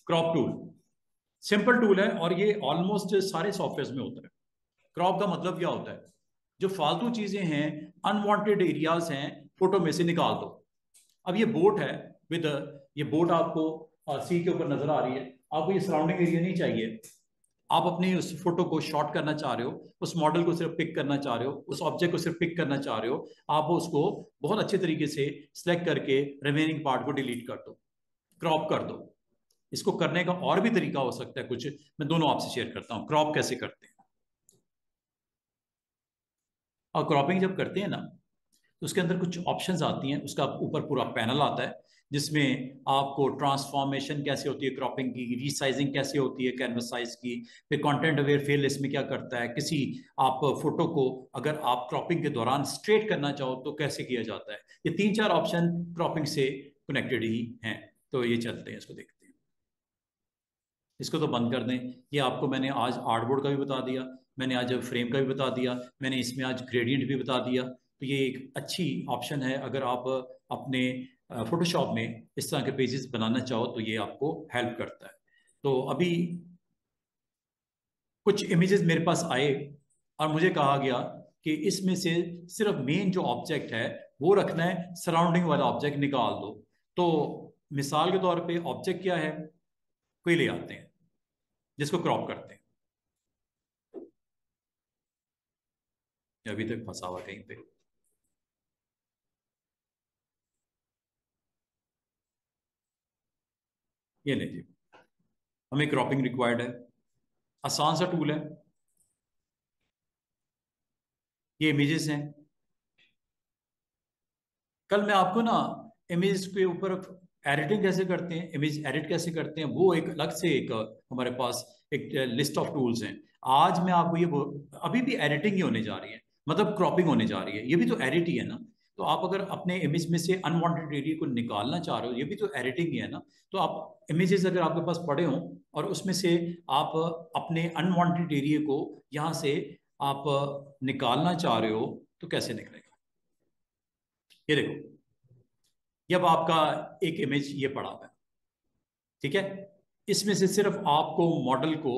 Crop tool simple tool है और ये ऑलमोस्ट सारे सॉफ्टवेयर में होता है। क्रॉप का मतलब क्या होता है, जो फालतू चीजें हैं, अनवांटेड एरियाज हैं, फोटो में से निकाल दो। अब ये बोट है विद, ये बोट आपको सी के ऊपर नजर आ रही है, आपको ये सराउंडिंग एरिया नहीं चाहिए। आप अपनी उस फोटो को शॉट करना चाह रहे हो, उस मॉडल को सिर्फ पिक करना चाह रहे हो, उस ऑब्जेक्ट को सिर्फ पिक करना चाह रहे हो, आप उसको बहुत अच्छे तरीके से सिलेक्ट करके रिमेनिंग पार्ट को डिलीट कर दो, क्रॉप कर दो। इसको करने का और भी तरीका हो सकता है कुछ, मैं दोनों आपसे शेयर करता हूं क्रॉप कैसे करते हैं। और क्रॉपिंग जब करते हैं ना, तो उसके अंदर कुछ ऑप्शंस आती हैं, उसका ऊपर पूरा पैनल आता है जिसमें आपको ट्रांसफॉर्मेशन कैसे होती है क्रॉपिंग की, रीसाइजिंग कैसे होती है कैनवस साइज की, फिर कंटेंट अवेयर फेल इसमें क्या करता है, किसी आप फोटो को अगर आप क्रॉपिंग के दौरान स्ट्रेट करना चाहो तो कैसे किया जाता है। ये तीन चार ऑप्शन क्रॉपिंग से कनेक्टेड ही हैं। तो ये चलते हैं, इसको देखते हैं। इसको तो बंद कर दें। ये आपको मैंने आज आर्टबोर्ड का भी बता दिया, मैंने आज फ्रेम का भी बता दिया, मैंने इसमें आज ग्रेडियंट भी बता दिया। तो ये एक अच्छी ऑप्शन है, अगर आप अपने फोटोशॉप में इस तरह के पेजेस बनाना चाहो तो ये आपको हेल्प करता है। तो अभी कुछ इमेजेस मेरे पास आए और मुझे कहा गया कि इसमें से सिर्फ मेन जो ऑब्जेक्ट है वो रखना है, सराउंडिंग वाला ऑब्जेक्ट निकाल दो। तो मिसाल के तौर पे ऑब्जेक्ट क्या है, कोई ले आते हैं जिसको क्रॉप करते हैं। अभी तक फंसा हुआ कहीं पे, ये नहीं जी, हमें क्रॉपिंग रिक्वायर्ड है, आसान सा टूल है। ये इमेजेस हैं, कल मैं आपको ना इमेज के ऊपर एडिटिंग कैसे करते हैं, इमेज एडिट कैसे करते हैं, वो एक अलग से एक हमारे पास एक लिस्ट ऑफ टूल्स हैं। आज मैं आपको अभी भी एडिटिंग ही होने जा रही है, मतलब क्रॉपिंग होने जा रही है, ये भी तो एडिट ही है ना। तो आप अगर अपने इमेज में से अनवांटेड एरिया को निकालना चाह रहे हो, ये भी तो एडिटिंग ही है ना। तो आप इमेजेस अगर आपके पास पड़े हों और उसमें से आप अपने अनवांटेड एरिया को यहाँ से आप निकालना चाह रहे हो, तो कैसे निकलेगा। ये देखो, ये अब आपका एक इमेज ये पड़ा हुआ है, ठीक है। इसमें से सिर्फ आपको मॉडल को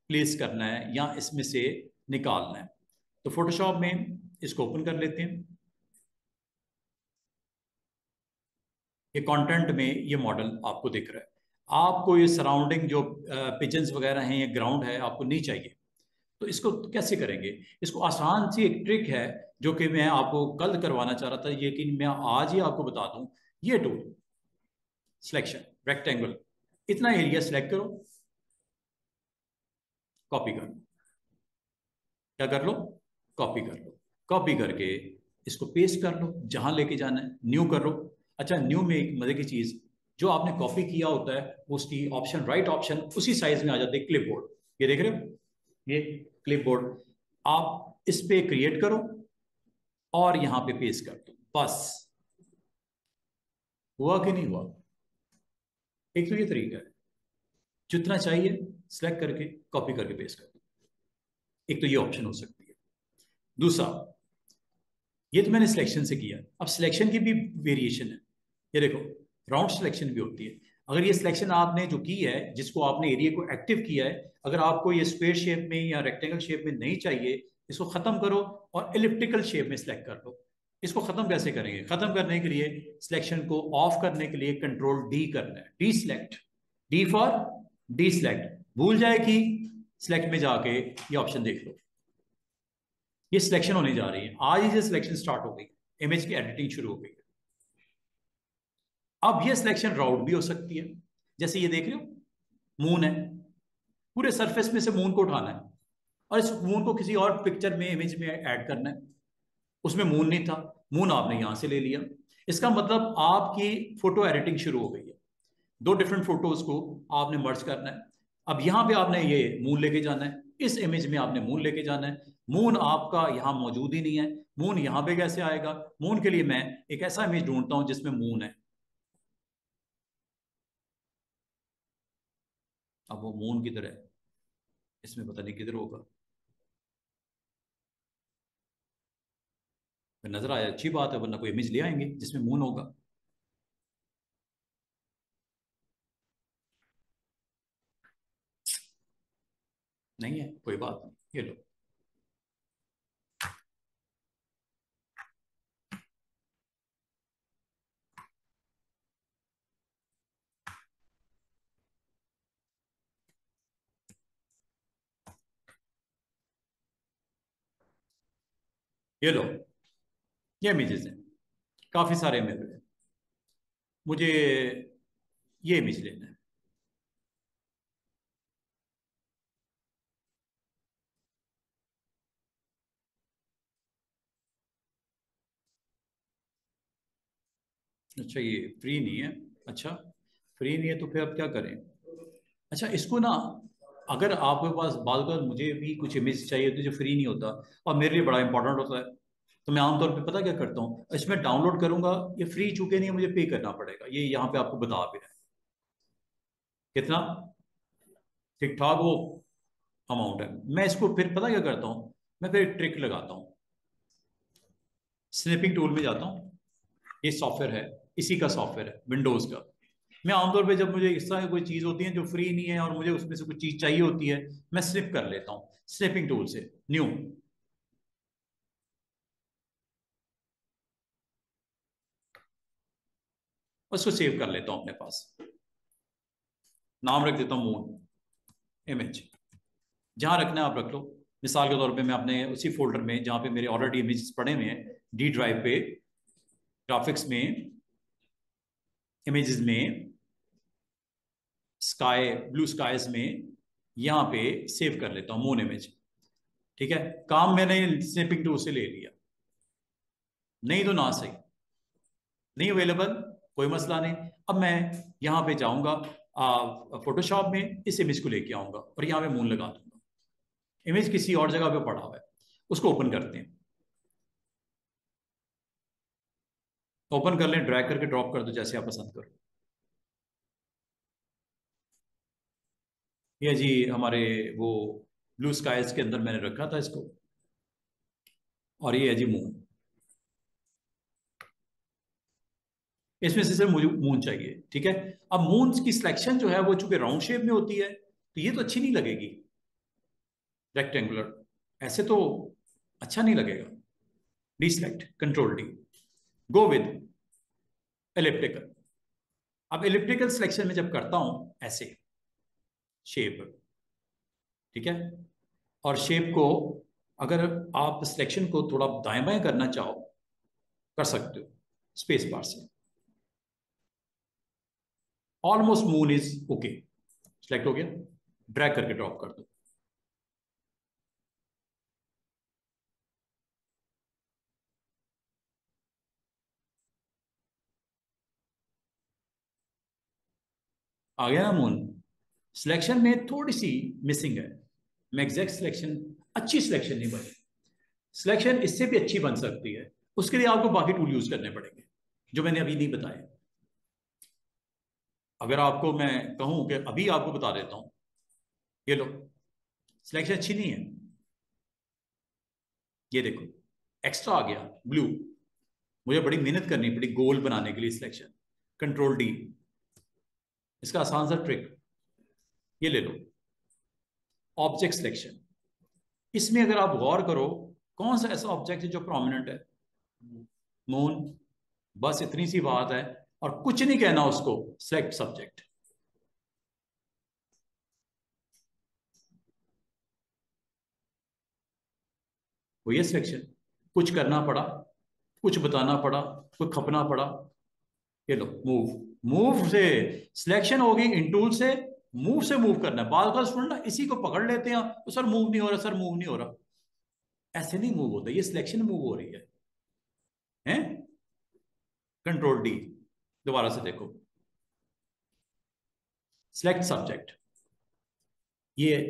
प्लेस करना है या इसमें से निकालना है। तो फोटोशॉप में इसको ओपन कर लेते हैं। ये कंटेंट में ये मॉडल आपको दिख रहा है। आपको ये सराउंडिंग जो पिजन्स वगैरह हैं, ये ग्राउंड है, आपको नहीं चाहिए। तो इसको कैसे करेंगे, इसको आसान सी एक ट्रिक है जो कि मैं आपको कल करवाना चाह रहा था, लेकिन मैं आज ही आपको बता दूं। ये टूल सिलेक्शन रेक्टेंगल, इतना एरिया सिलेक्ट करो, कॉपी कर लो। क्या कर लो, कॉपी कर लो। कॉपी करके इसको पेस्ट कर लो, जहां लेके जाना है न्यू कर लो। अच्छा, न्यू में एक मजे की चीज, जो आपने कॉपी किया होता है उसकी ऑप्शन, राइट ऑप्शन उसी साइज में आ जाते हैं, क्लिप बोर्ड। ये देख रहे हो, ये क्लिप बोर्ड, आप इस पे क्रिएट करो और यहां पे पेस्ट कर दो, बस। हुआ कि नहीं हुआ। एक तो ये तरीका है, जितना चाहिए सिलेक्ट करके कॉपी करके पेस्ट कर दो। एक तो ये ऑप्शन हो सकती है। दूसरा, ये तो मैंने सिलेक्शन से किया, अब सिलेक्शन की भी वेरिएशन है। ये देखो, राउंड सिलेक्शन भी होती है। अगर ये सिलेक्शन आपने जो की है, जिसको आपने एरिया को एक्टिव किया है, अगर आपको ये स्क्वायर शेप में या रेक्टेंगल शेप में नहीं चाहिए, इसको खत्म करो और एलिप्टिकल शेप में सिलेक्ट कर लो। इसको खत्म कैसे करेंगे, खत्म करने के लिए सिलेक्शन को ऑफ करने के लिए कंट्रोल डी करना है, D select, D for D select. भूल जाए कि सिलेक्ट में जाके ये ऑप्शन देख लो, ये सिलेक्शन होने जा रही है। आज ही से सिलेक्शन स्टार्ट हो गई, इमेज की एडिटिंग शुरू हो गई। अब ये सिलेक्शन राउंड भी हो सकती है, जैसे ये देख रहे हो, मून है, पूरे सरफेस में से मून को उठाना है और इस मून को किसी और पिक्चर में, इमेज में ऐड करना है। उसमें मून नहीं था, मून आपने यहां से ले लिया। इसका मतलब आपकी फोटो एडिटिंग शुरू हो गई है। दो डिफरेंट फोटोज को आपने मर्ज करना है। अब यहां पे आपने ये मून लेके जाना है, इस इमेज में आपने मून लेके जाना है। मून आपका यहां मौजूद ही नहीं है, मून यहां पे कैसे आएगा। मून के लिए मैं एक ऐसा इमेज ढूंढता हूं जिसमें मून है। अब वो मून किधर है, इसमें पता नहीं किधर होगा। अगर नजर आया अच्छी बात है, वरना कोई इमेज ले आएंगे जिसमें मून होगा। नहीं है, कोई बात नहीं, ये लो। ये लो, ये इमेजेस हैं, काफी सारे मिल रहे हैं मुझे। ये इमेज लेना है। अच्छा, ये फ्री नहीं है। अच्छा, फ्री नहीं है तो फिर अब क्या करें? अच्छा, इसको ना, अगर आपके पास बाल का, मुझे भी कुछ इमेज चाहिए तो जो फ्री नहीं होता और मेरे लिए बड़ा इंपॉर्टेंट होता है, तो मैं आमतौर पे पता क्या करता हूँ, इसमें डाउनलोड करूंगा। ये फ्री चूंकि नहीं है, मुझे पे करना पड़ेगा, ये यहाँ पे आपको बता भी रहा है कितना ठीक ठाक वो अमाउंट है। मैं इसको फिर पता क्या करता हूँ, मैं फिर एक ट्रिक लगाता हूँ। स्नैपिंग टूल में जाता हूँ, ये सॉफ्टवेयर है, इसी का सॉफ्टवेयर है, विंडोज का। मैं आमतौर पे जब मुझे इस तरह की कोई चीज होती है जो फ्री नहीं है और मुझे उसमें से कुछ चीज चाहिए होती है, मैं स्निप कर लेता हूँ स्निपिंग टूल से। न्यू, उसको सेव कर लेता हूँ अपने पास। नाम रख देता हूँ मून इमेज। जहां रखना है आप रख लो। मिसाल के तौर पे मैं अपने उसी फोल्डर में जहां पे मेरे ऑलरेडी इमेजेस पड़े हुए हैं, डी ड्राइव पे, ग्राफिक्स में, इमेजेस में, स्काई, ब्लू स्काईज में, यहाँ पे सेव कर लेता हूँ मून इमेज। ठीक है, काम मैंने स्निपिंग टूल से ले लिया। नहीं तो ना सही, नहीं अवेलेबल, कोई मसला नहीं। अब मैं यहाँ पे जाऊंगा, फोटोशॉप में इस इमेज को लेके आऊंगा और यहाँ पे मून लगा दूंगा। इमेज किसी और जगह पे पड़ा हुआ है, उसको ओपन करते हैं। ओपन कर लें, ड्रैग करके ड्रॉप कर दो जैसे आप पसंद करो। ये जी हमारे वो ब्लू स्काइज के अंदर मैंने रखा था इसको, और ये है जी मून। इसमें से सिर्फ मुझे मून चाहिए, ठीक है। अब मून की सिलेक्शन जो है वो चूंकि राउंड शेप में होती है, तो ये तो अच्छी नहीं लगेगी रेक्टेंगुलर, ऐसे तो अच्छा नहीं लगेगा। Deselect, control D, go with elliptical. अब एलिप्टिकल सिलेक्शन में जब करता हूं ऐसे शेप, ठीक है, और शेप को अगर आप सिलेक्शन को थोड़ा दाएं बाएं करना चाहो, कर सकते हो स्पेस बार से। Almost moon is okay, select हो गया, ड्रैग करके ड्रॉप कर दो। आ गया ना मून। सिलेक्शन में थोड़ी सी मिसिंग है, मैं एग्जैक्ट सिलेक्शन, अच्छी सिलेक्शन नहीं बनी। सिलेक्शन इससे भी अच्छी बन सकती है, उसके लिए आपको बाकी टूल यूज करने पड़ेंगे जो मैंने अभी नहीं बताए। अगर आपको मैं कहूं कि अभी आपको बता देता हूं, ये लो, सिलेक्शन अच्छी नहीं है, ये देखो एक्स्ट्रा आ गया ब्लू। मुझे बड़ी मेहनत करनी पड़ी गोल बनाने के लिए सिलेक्शन। कंट्रोल डी, इसका आसान सा ट्रिक, ये ले लो, ऑब्जेक्ट सिलेक्शन। इसमें अगर आप गौर करो, कौन सा ऐसा ऑब्जेक्ट है जो प्रोमिनेंट है? मून। बस इतनी सी बात है, और कुछ नहीं कहना उसको, सेलेक्ट सब्जेक्ट। वो ये सिलेक्शन, कुछ करना पड़ा, कुछ बताना पड़ा, कुछ खपना पड़ा। ये लो मूव, मूव से सिलेक्शन होगी इन टूल से। मूव से मूव करना है। बाल का स्टूडेंट ना इसी को पकड़ लेते हैं, तो सर मूव नहीं हो रहा, सर मूव नहीं हो रहा। ऐसे नहीं मूव होता, ये सिलेक्शन मूव हो रही है। कंट्रोल डी, दोबारा से देखो, सिलेक्ट सब्जेक्ट। ये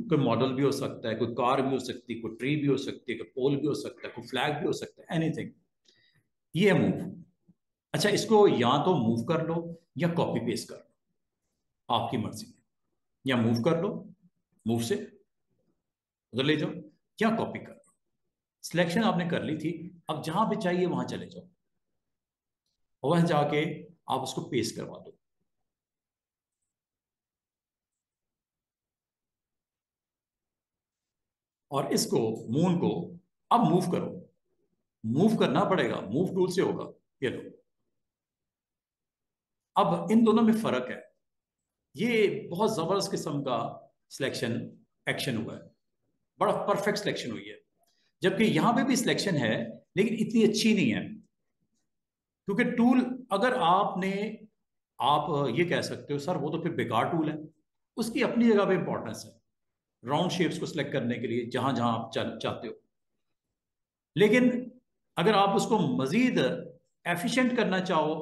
कोई मॉडल भी हो सकता है, कोई कार भी हो सकती है, कोई ट्री भी हो सकती है, कोई पोल भी हो सकता है, कोई फ्लैग भी हो सकता है, एनीथिंग। ये है मूव। अच्छा, इसको या तो मूव कर लो या कॉपी पेस्ट कर लो, आपकी मर्जी है। या मूव कर लो, मूव से उधर ले जाओ, या कॉपी कर लो। सिलेक्शन आपने कर ली थी, अब जहां पे चाहिए वहां चले जाओ, और वहां जाके आप उसको पेस्ट करवा दो। और इसको मून को अब मूव करो। मूव करना पड़ेगा, मूव टूल से होगा। ये लो, अब इन दोनों में फर्क है। ये बहुत जबरदस्त किस्म का सिलेक्शन एक्शन हुआ है, बड़ा परफेक्ट सिलेक्शन हुई है। जबकि यहां पे भी सिलेक्शन है लेकिन इतनी अच्छी नहीं है, क्योंकि टूल अगर आपने, आप ये कह सकते हो सर वो तो फिर बेकार टूल है। उसकी अपनी जगह पे इंपॉर्टेंस है राउंड शेप्स को सिलेक्ट करने के लिए जहां जहां आप चाहते हो। लेकिन अगर आप उसको मजीद एफिशिएंट करना चाहो,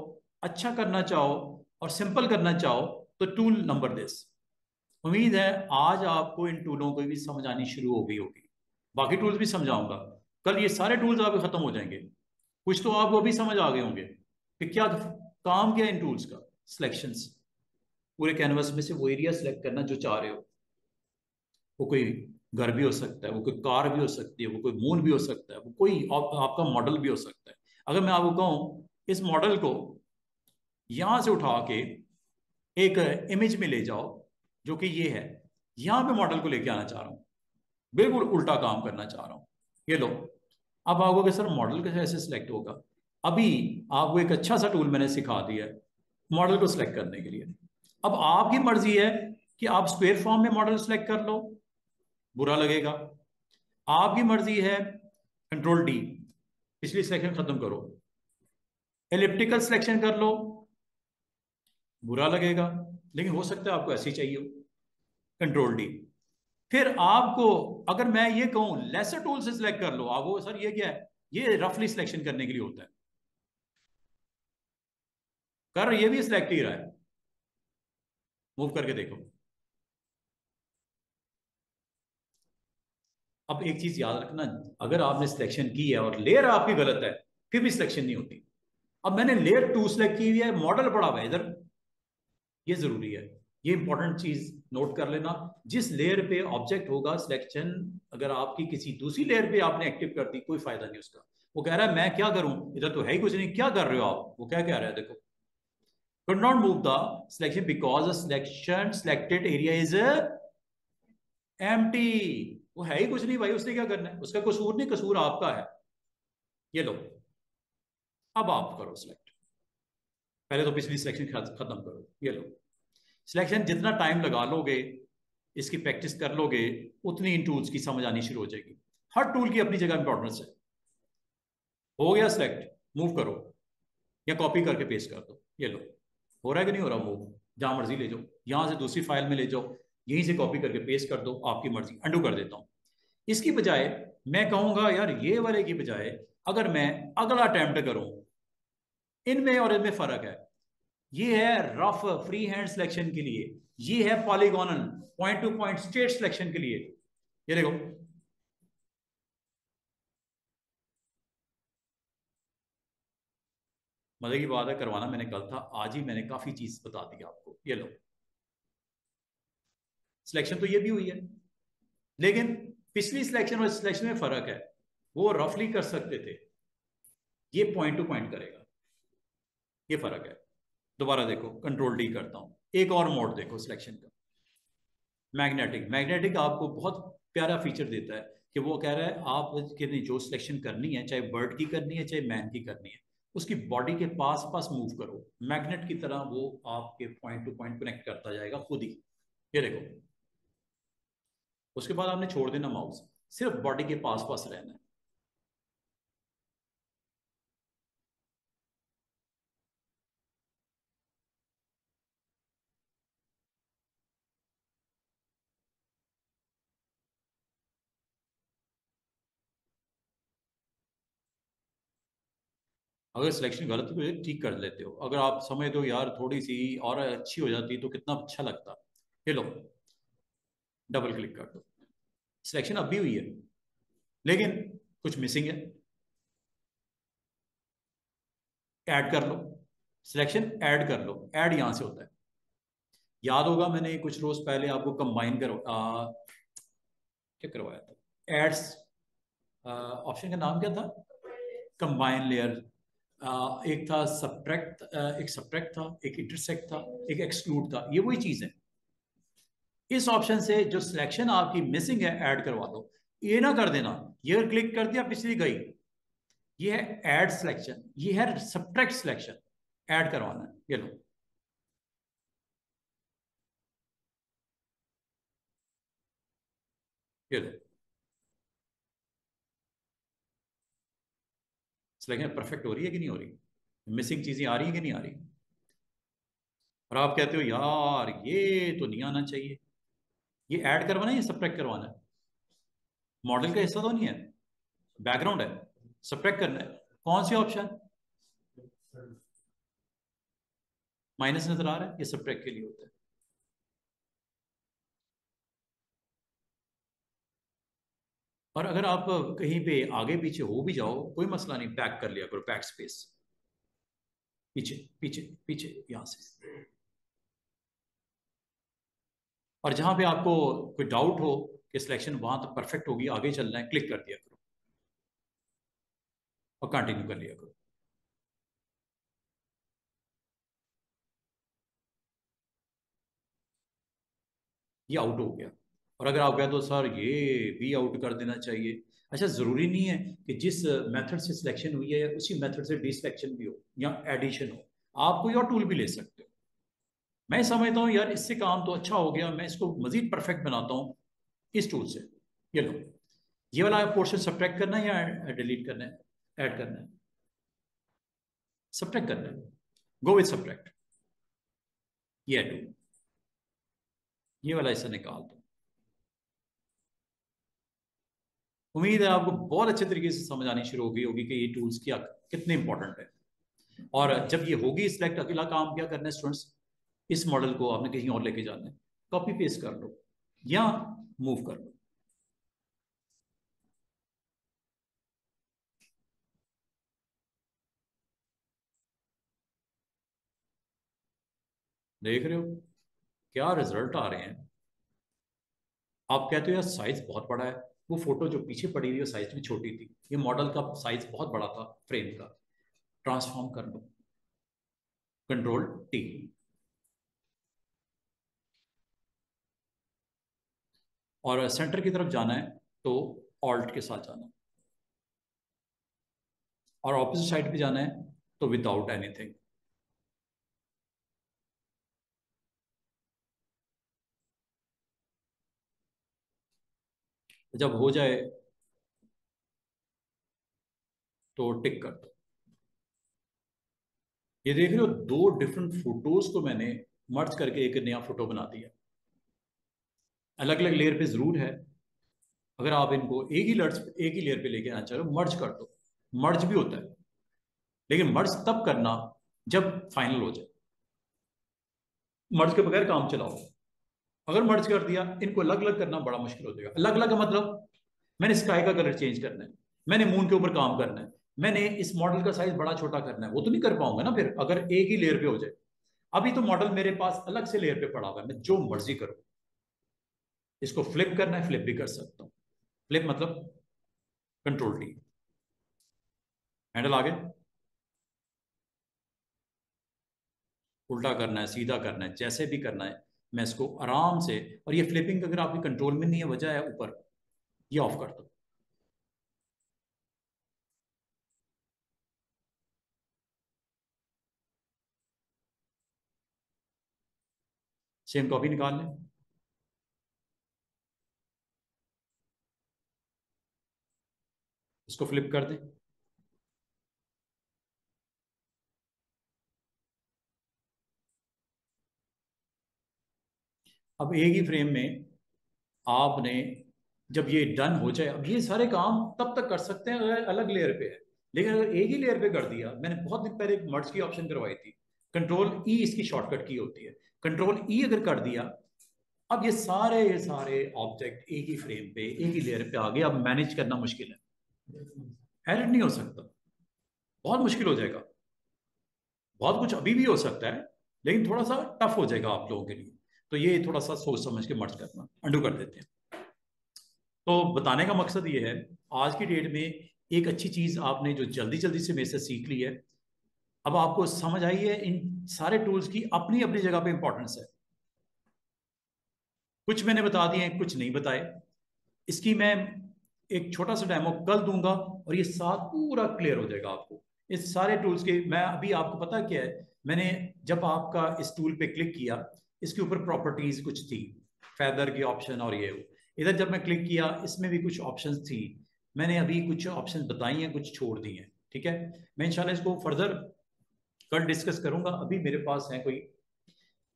अच्छा करना चाहो और सिंपल करना चाहो तो टूल नंबर दिस। उम्मीद है आज आपको इन टूलों को भी समझ आनी शुरू हो गई होगी। बाकी टूल्स भी समझाऊंगा, कल ये सारे टूल्स आपके खत्म हो जाएंगे। कुछ तो आपको अभी समझ आ गए होंगे कि क्या काम क्या है इन टूल्स का। सिलेक्शंस, पूरे कैनवस में से वो एरिया सिलेक्ट करना जो चाह रहे हो। वो कोई घर भी हो सकता है, वो कोई कार भी हो सकती है, वो कोई मून भी हो सकता है, वो कोई आपका मॉडल भी हो सकता है। अगर मैं आपको कहूं इस मॉडल को यहां से उठा के एक इमेज में ले जाओ जो कि ये है, यहां पे मॉडल को लेके आना चाह रहा हूं, बिल्कुल उल्टा काम करना चाह रहा हूं। ये लो, अब आपको सर मॉडल कैसे ऐसे सिलेक्ट होगा। अभी आपको एक अच्छा सा टूल मैंने सिखा दिया है मॉडल को सिलेक्ट करने के लिए। अब आपकी मर्जी है कि आप स्क्वायर फॉर्म में मॉडल सिलेक्ट कर लो, बुरा लगेगा। आपकी मर्जी है कंट्रोल डी, पिछली सिलेक्शन खत्म करो, एलिप्टिकल सिलेक्शन कर लो, बुरा लगेगा। लेकिन हो सकता है आपको ऐसे ही चाहिए हो, कंट्रोल डी। फिर आपको अगर मैं ये कहूं लेसर टूल से सिलेक्ट कर लो, आपको सर ये क्या है, ये रफली सिलेक्शन करने के लिए होता है। कर ये भी सिलेक्ट ही रहा है, मूव करके देखो। अब एक चीज याद रखना, अगर आपने सिलेक्शन की है और लेयर आपकी गलत है फिर भी सिलेक्शन नहीं होती। अब मैंने लेयर 2 सिलेक्ट की हुई है, मॉडल पड़ा हुआ है इधर, ये जरूरी है। ये इंपॉर्टेंट चीज नोट कर लेना। जिस लेयर पे ऑब्जेक्ट होगा सिलेक्शन, अगर आपकी किसी दूसरी लेयर पे आपने एक्टिव कर दी कोई फायदा नहीं उसका। वो कह रहा है मैं क्या करूं, इधर तो है ही कुछ नहीं, क्या कर रहे हो आप, वो क्या कह रहा है देखो, could not move the selection because the selection selected area is empty। वो है ही कुछ नहीं भाई, उसने क्या करना है, उसका कसूर नहीं, कसूर आपका है। ये लो, अब आप करो सिलेक्ट। पहले तो पिछली सिलेक्शन खत्म करो। ये लो, सिलेक्शन जितना टाइम लगा लोगे, इसकी प्रैक्टिस कर लोगे, उतनी इन टूल्स की समझ आनी शुरू हो जाएगी। हर टूल की अपनी जगह इंपॉर्टेंस है। हो गया सिलेक्ट, मूव करो या कॉपी करके पेस्ट कर दो। ये लो, हो रहा है कि नहीं हो रहा मूव, जहां मर्जी ले जाओ, यहां से दूसरी फाइल में ले जाओ, यहीं से कॉपी करके पेस्ट कर दो, आपकी मर्जी। अंडू कर देता हूं। इसकी बजाय मैं कहूंगा यार ये वाले की बजाय अगर मैं अगला अटेम्प्ट करूं, इनमें और इनमें फर्क है। ये है रफ फ्री हैंड सिलेक्शन के लिए, ये है polygonal point two point straight selection के लिए। ये देखो, मजे की बात है, करवाना मैंने कल था, आज ही मैंने काफी चीज बता दी आपको। ये लो, सिलेक्शन तो ये भी हुई है, लेकिन पिछली सिलेक्शन और सिलेक्शन में फर्क है। वो रफली कर सकते थे, ये पॉइंट टू पॉइंट करेगा, ये फर्क है। दोबारा देखो, कंट्रोल डी करता हूं, एक और मोड देखो सिलेक्शन का, मैग्नेटिक। मैग्नेटिक आपको बहुत प्यारा फीचर देता है कि वो कह रहा है आप के जो सिलेक्शन करनी है, चाहे बर्ड की करनी है चाहे मैन की करनी है, उसकी बॉडी के पास पास मूव करो, मैग्नेट की तरह वो आपके पॉइंट टू पॉइंट कनेक्ट करता जाएगा खुद ही। ये देखो, उसके बाद आपने छोड़ देना माउस, सिर्फ बॉडी के पास पास रहना है। अगर सिलेक्शन गलत हो तो ठीक कर लेते हो, अगर आप समझते हो यार थोड़ी सी और अच्छी हो जाती तो कितना अच्छा लगता। ये लो, डबल क्लिक कर दो, सिलेक्शन अब भी हुई है लेकिन कुछ मिसिंग है, ऐड कर लो। सिलेक्शन ऐड कर लो, ऐड यहां से होता है। याद होगा मैंने कुछ रोज पहले आपको कंबाइन करो क्या करवाया था, एड्स ऑप्शन का नाम क्या था, कंबाइन लेयर। एक था सब्ट्रैक्ट, एक सब्ट्रैक्ट था, एक इंटरसेक्ट था, एक एक्सक्लूड था, ये वही चीज है। इस ऑप्शन से जो सिलेक्शन आपकी मिसिंग है ऐड करवा दो। ये ना कर देना, ये अगर क्लिक कर दिया पिछली गई। ये है ऐड सिलेक्शन, ये है सब्ट्रैक्ट सिलेक्शन, ऐड करवाना है। ये लो, ये लो, सिलेक्शन परफेक्ट हो रही है कि नहीं हो रही, मिसिंग चीजें आ रही है कि नहीं आ रही। और आप कहते हो यार ये तो नहीं आना चाहिए, ये ऐड करवाना है या सब्ट्रैक्ट करवाना है, मॉडल का हिस्सा तो नहीं है, बैकग्राउंड है, सब्ट्रैक्ट करना है। कौन सी ऑप्शन, माइनस नजर आ रहा है, ये सब्ट्रैक्ट के लिए होता है। और अगर आप कहीं पे आगे पीछे हो भी जाओ कोई मसला नहीं, बैक कर लिया करो, बैक स्पेस, पीछे पीछे पीछे यहां से। और जहां पे आपको कोई डाउट हो कि सिलेक्शन वहां तक परफेक्ट होगी, आगे चलना है, क्लिक कर दिया करो और कंटिन्यू कर लिया करो। ये आउट हो गया। और अगर आप कहते हो सर ये भी आउट कर देना चाहिए, अच्छा जरूरी नहीं है कि जिस मेथड से सिलेक्शन हुई है उसी मेथड से डिसलेक्शन भी हो या एडिशन हो, आप कोई और टूल भी ले सकते हो। मैं समझता हूँ यार इससे काम तो अच्छा हो गया, मैं इसको मजीद परफेक्ट बनाता हूँ इस टूल से। ये लो, ये वाला पोर्शन सब्ट्रैक्ट करना है या डिलीट करना है, ऐड करना है, सब्ट्रैक्ट करना है, गो विथ सब्ट्रैक्ट, ये टू, ये वाला हिस्सा निकाल दो। उम्मीद है आपको बहुत अच्छे तरीके से समझ आनी शुरू हो गई होगी कि ये टूल्स क्या कितने इंपॉर्टेंट है। और जब ये होगी सिलेक्ट, अगला काम क्या करना है स्टूडेंट्स, इस मॉडल को आपने कहीं और लेके जाना है, कॉपी पेस्ट कर लो या मूव कर लो। देख रहे हो क्या रिजल्ट आ रहे हैं। आप कहते हो यार साइज बहुत बड़ा है, वो फोटो जो पीछे पड़ी हुई है साइज भी छोटी थी, ये मॉडल का साइज बहुत बड़ा था फ्रेम का, ट्रांसफॉर्म कर लो, कंट्रोल टी। और सेंटर की तरफ जाना है तो ऑल्ट के साथ जाना, और ऑपोजिट साइड पे जाना है तो विदाउट एनीथिंग। जब हो जाए तो टिक कर दो। ये देख रहे हो दो डिफरेंट फोटोज को मैंने मर्ज करके एक नया फोटो बना दिया। अलग अलग लेयर पे जरूर है, अगर आप इनको एक ही लेयर पे लेके आना चाह रहे हो मर्ज कर दो, मर्ज भी होता है, लेकिन मर्ज तब करना जब फाइनल हो जाए, मर्ज के बगैर काम चलाओ। अगर मर्ज कर दिया इनको अलग अलग करना बड़ा मुश्किल हो जाएगा। अलग अलग का मतलब, मैंने स्काई का कलर चेंज करना है, मैंने मून के ऊपर काम करना है, मैंने इस मॉडल का साइज बड़ा छोटा करना है, वो तो नहीं कर पाऊंगा ना फिर अगर एक ही लेयर पे हो जाए। अभी तो मॉडल मेरे पास अलग से लेयर पे पड़ा हुआ है, मैं जो मर्जी करूं। इसको फ्लिप करना है, फ्लिप भी कर सकता हूं, फ्लिप मतलब कंट्रोल टी, हैंडल आगे, उल्टा करना है, सीधा करना है, जैसे भी करना है मैं इसको आराम से। और ये फ्लिपिंग अगर आपकी कंट्रोल में नहीं है, वजह है ऊपर, ये ऑफ कर दो। सेम कॉपी निकाल लें, इसको फ्लिप कर दें। अब एक ही फ्रेम में आपने, जब ये डन हो जाए, अब ये सारे काम तब तक कर सकते हैं अगर अलग लेयर पे है, लेकिन अगर एक ही लेयर पे कर दिया, मैंने बहुत दिन पहले एक मर्ज की ऑप्शन करवाई थी, कंट्रोल ई इसकी शॉर्टकट की होती है, कंट्रोल ई अगर कर दिया, अब ये सारे ऑब्जेक्ट एक ही फ्रेम पे एक ही लेयर पे आ गए, अब मैनेज करना मुश्किल है, एडिट नहीं हो सकता, बहुत मुश्किल हो जाएगा। बहुत कुछ अभी भी हो सकता है लेकिन थोड़ा सा टफ हो जाएगा आप लोगों के लिए, तो ये थोड़ा सा सोच समझ के मर्ज करना, अंडू कर देते हैं। तो बताने का मकसद ये है, आज की डेट में एक अच्छी चीज आपने जो जल्दी जल्दी से मेरे से सीख ली है, अब आपको समझ आई है इन सारे टूल्स की अपनी अपनी जगह पे इंपॉर्टेंस है। कुछ मैंने बता दिए हैं, कुछ नहीं बताए। इसकी मैं एक छोटा सा डेमो कल दूंगा और ये साथ पूरा क्लियर हो जाएगा आपको इस सारे टूल्स के। मैं अभी आपको पता क्या है, मैंने जब आपका इस टूल पे क्लिक किया, इसके ऊपर प्रॉपर्टीज कुछ थी, फेदर की ऑप्शन और ये वो। इधर जब मैं क्लिक किया इसमें भी कुछ ऑप्शंस थी, मैंने अभी कुछ ऑप्शंस बताई हैं, कुछ छोड़ दी हैं। ठीक है, मैं इंशाल्लाह इसको फर्दर कल डिस्कस करूंगा। अभी मेरे पास है कोई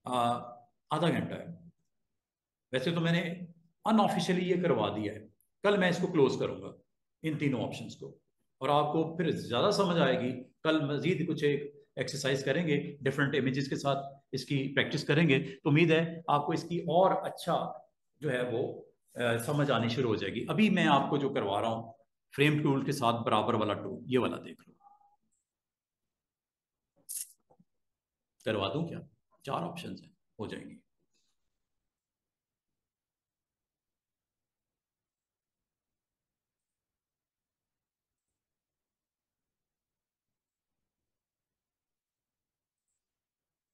आधा घंटा है। वैसे तो मैंने अनऑफिशियली ये करवा दिया है, कल मैं इसको क्लोज करूंगा इन तीनों ऑप्शंस को, और आपको फिर ज्यादा समझ आएगी। कल मजीद कुछ एक एक्सरसाइज करेंगे डिफरेंट इमेजेस के साथ, इसकी प्रैक्टिस करेंगे, तो उम्मीद है आपको इसकी और अच्छा जो है वो समझ आनी शुरू हो जाएगी। अभी मैं आपको जो करवा रहा हूँ फ्रेम टूल के साथ बराबर वाला टूल, ये वाला देख लो, करवा दूं क्या? 4 ऑप्शन हैं, हो जाएंगे।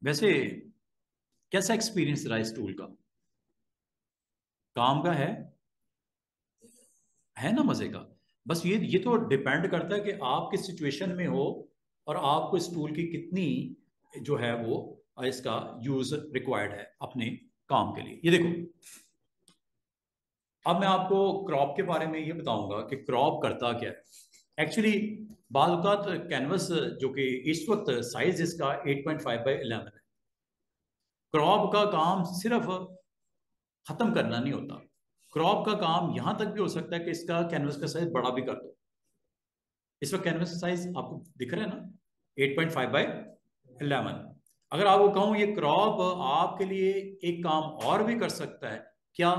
वैसे कैसा एक्सपीरियंस रहा इस टूल का? काम का है ना, मजे का। बस ये तो डिपेंड करता है कि आप किस सिचुएशन में हो और आपको इस टूल की कितनी जो है वो इसका यूज रिक्वायर्ड है अपने काम के लिए। ये देखो, अब मैं आपको क्रॉप के बारे में ये बताऊंगा कि क्रॉप करता क्या है एक्चुअली। बाज़ औक़ात कैनवस जो कि इस वक्त साइज इसका 8.5/11 है, क्रॉप का काम सिर्फ खत्म करना नहीं होता। क्रॉप का काम यहां तक भी हो सकता है कि इसका कैनवस का साइज बड़ा भी कर दो। इस वक्त कैनवस का साइज आपको दिख रहा है ना, 8.5/11। अगर आपको कहूं ये क्रॉप आपके लिए एक काम और भी कर सकता है, क्या?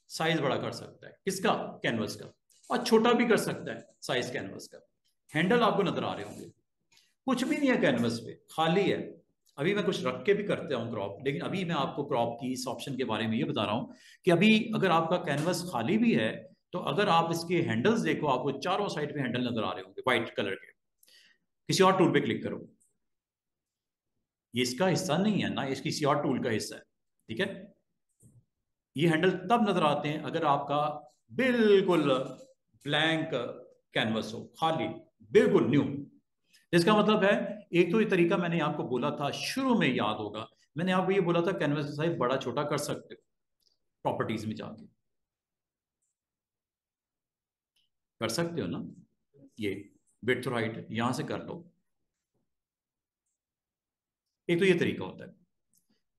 साइज बड़ा कर सकता है, किसका? कैनवस का। और छोटा भी कर सकता है साइज कैनवस का। हैंडल आपको नजर आ रहे होंगे, कुछ भी नहीं है कैनवस पे, खाली है। अभी मैं कुछ रख के भी करता हूँ क्रॉप, लेकिन अभी मैं आपको क्रॉप की इस ऑप्शन के बारे में ये बता रहा हूँ कि अभी अगर आपका कैनवस खाली भी है, तो अगर आप इसके हैंडल्स देखो, आपको चारों साइड पे हैंडल नजर आ रहे होंगे व्हाइट कलर के। किसी और टूल पे क्लिक करो, ये इसका हिस्सा नहीं है ना, ये किसी और टूल का हिस्सा है। ठीक है, ये हैंडल तब नजर आते हैं अगर आपका बिल्कुल ब्लैंक कैनवस हो, खाली, बिल्कुल न्यू। इसका मतलब है, एक तो ये तरीका मैंने आपको बोला था शुरू में, याद होगा मैंने आपको ये बोला था कैनवस का साइज बड़ा छोटा कर सकते हो प्रॉपर्टीज में जाके, कर सकते हो ना। ये विड्थ और हाइट यहां से कर लो। एक तो ये तरीका होता है।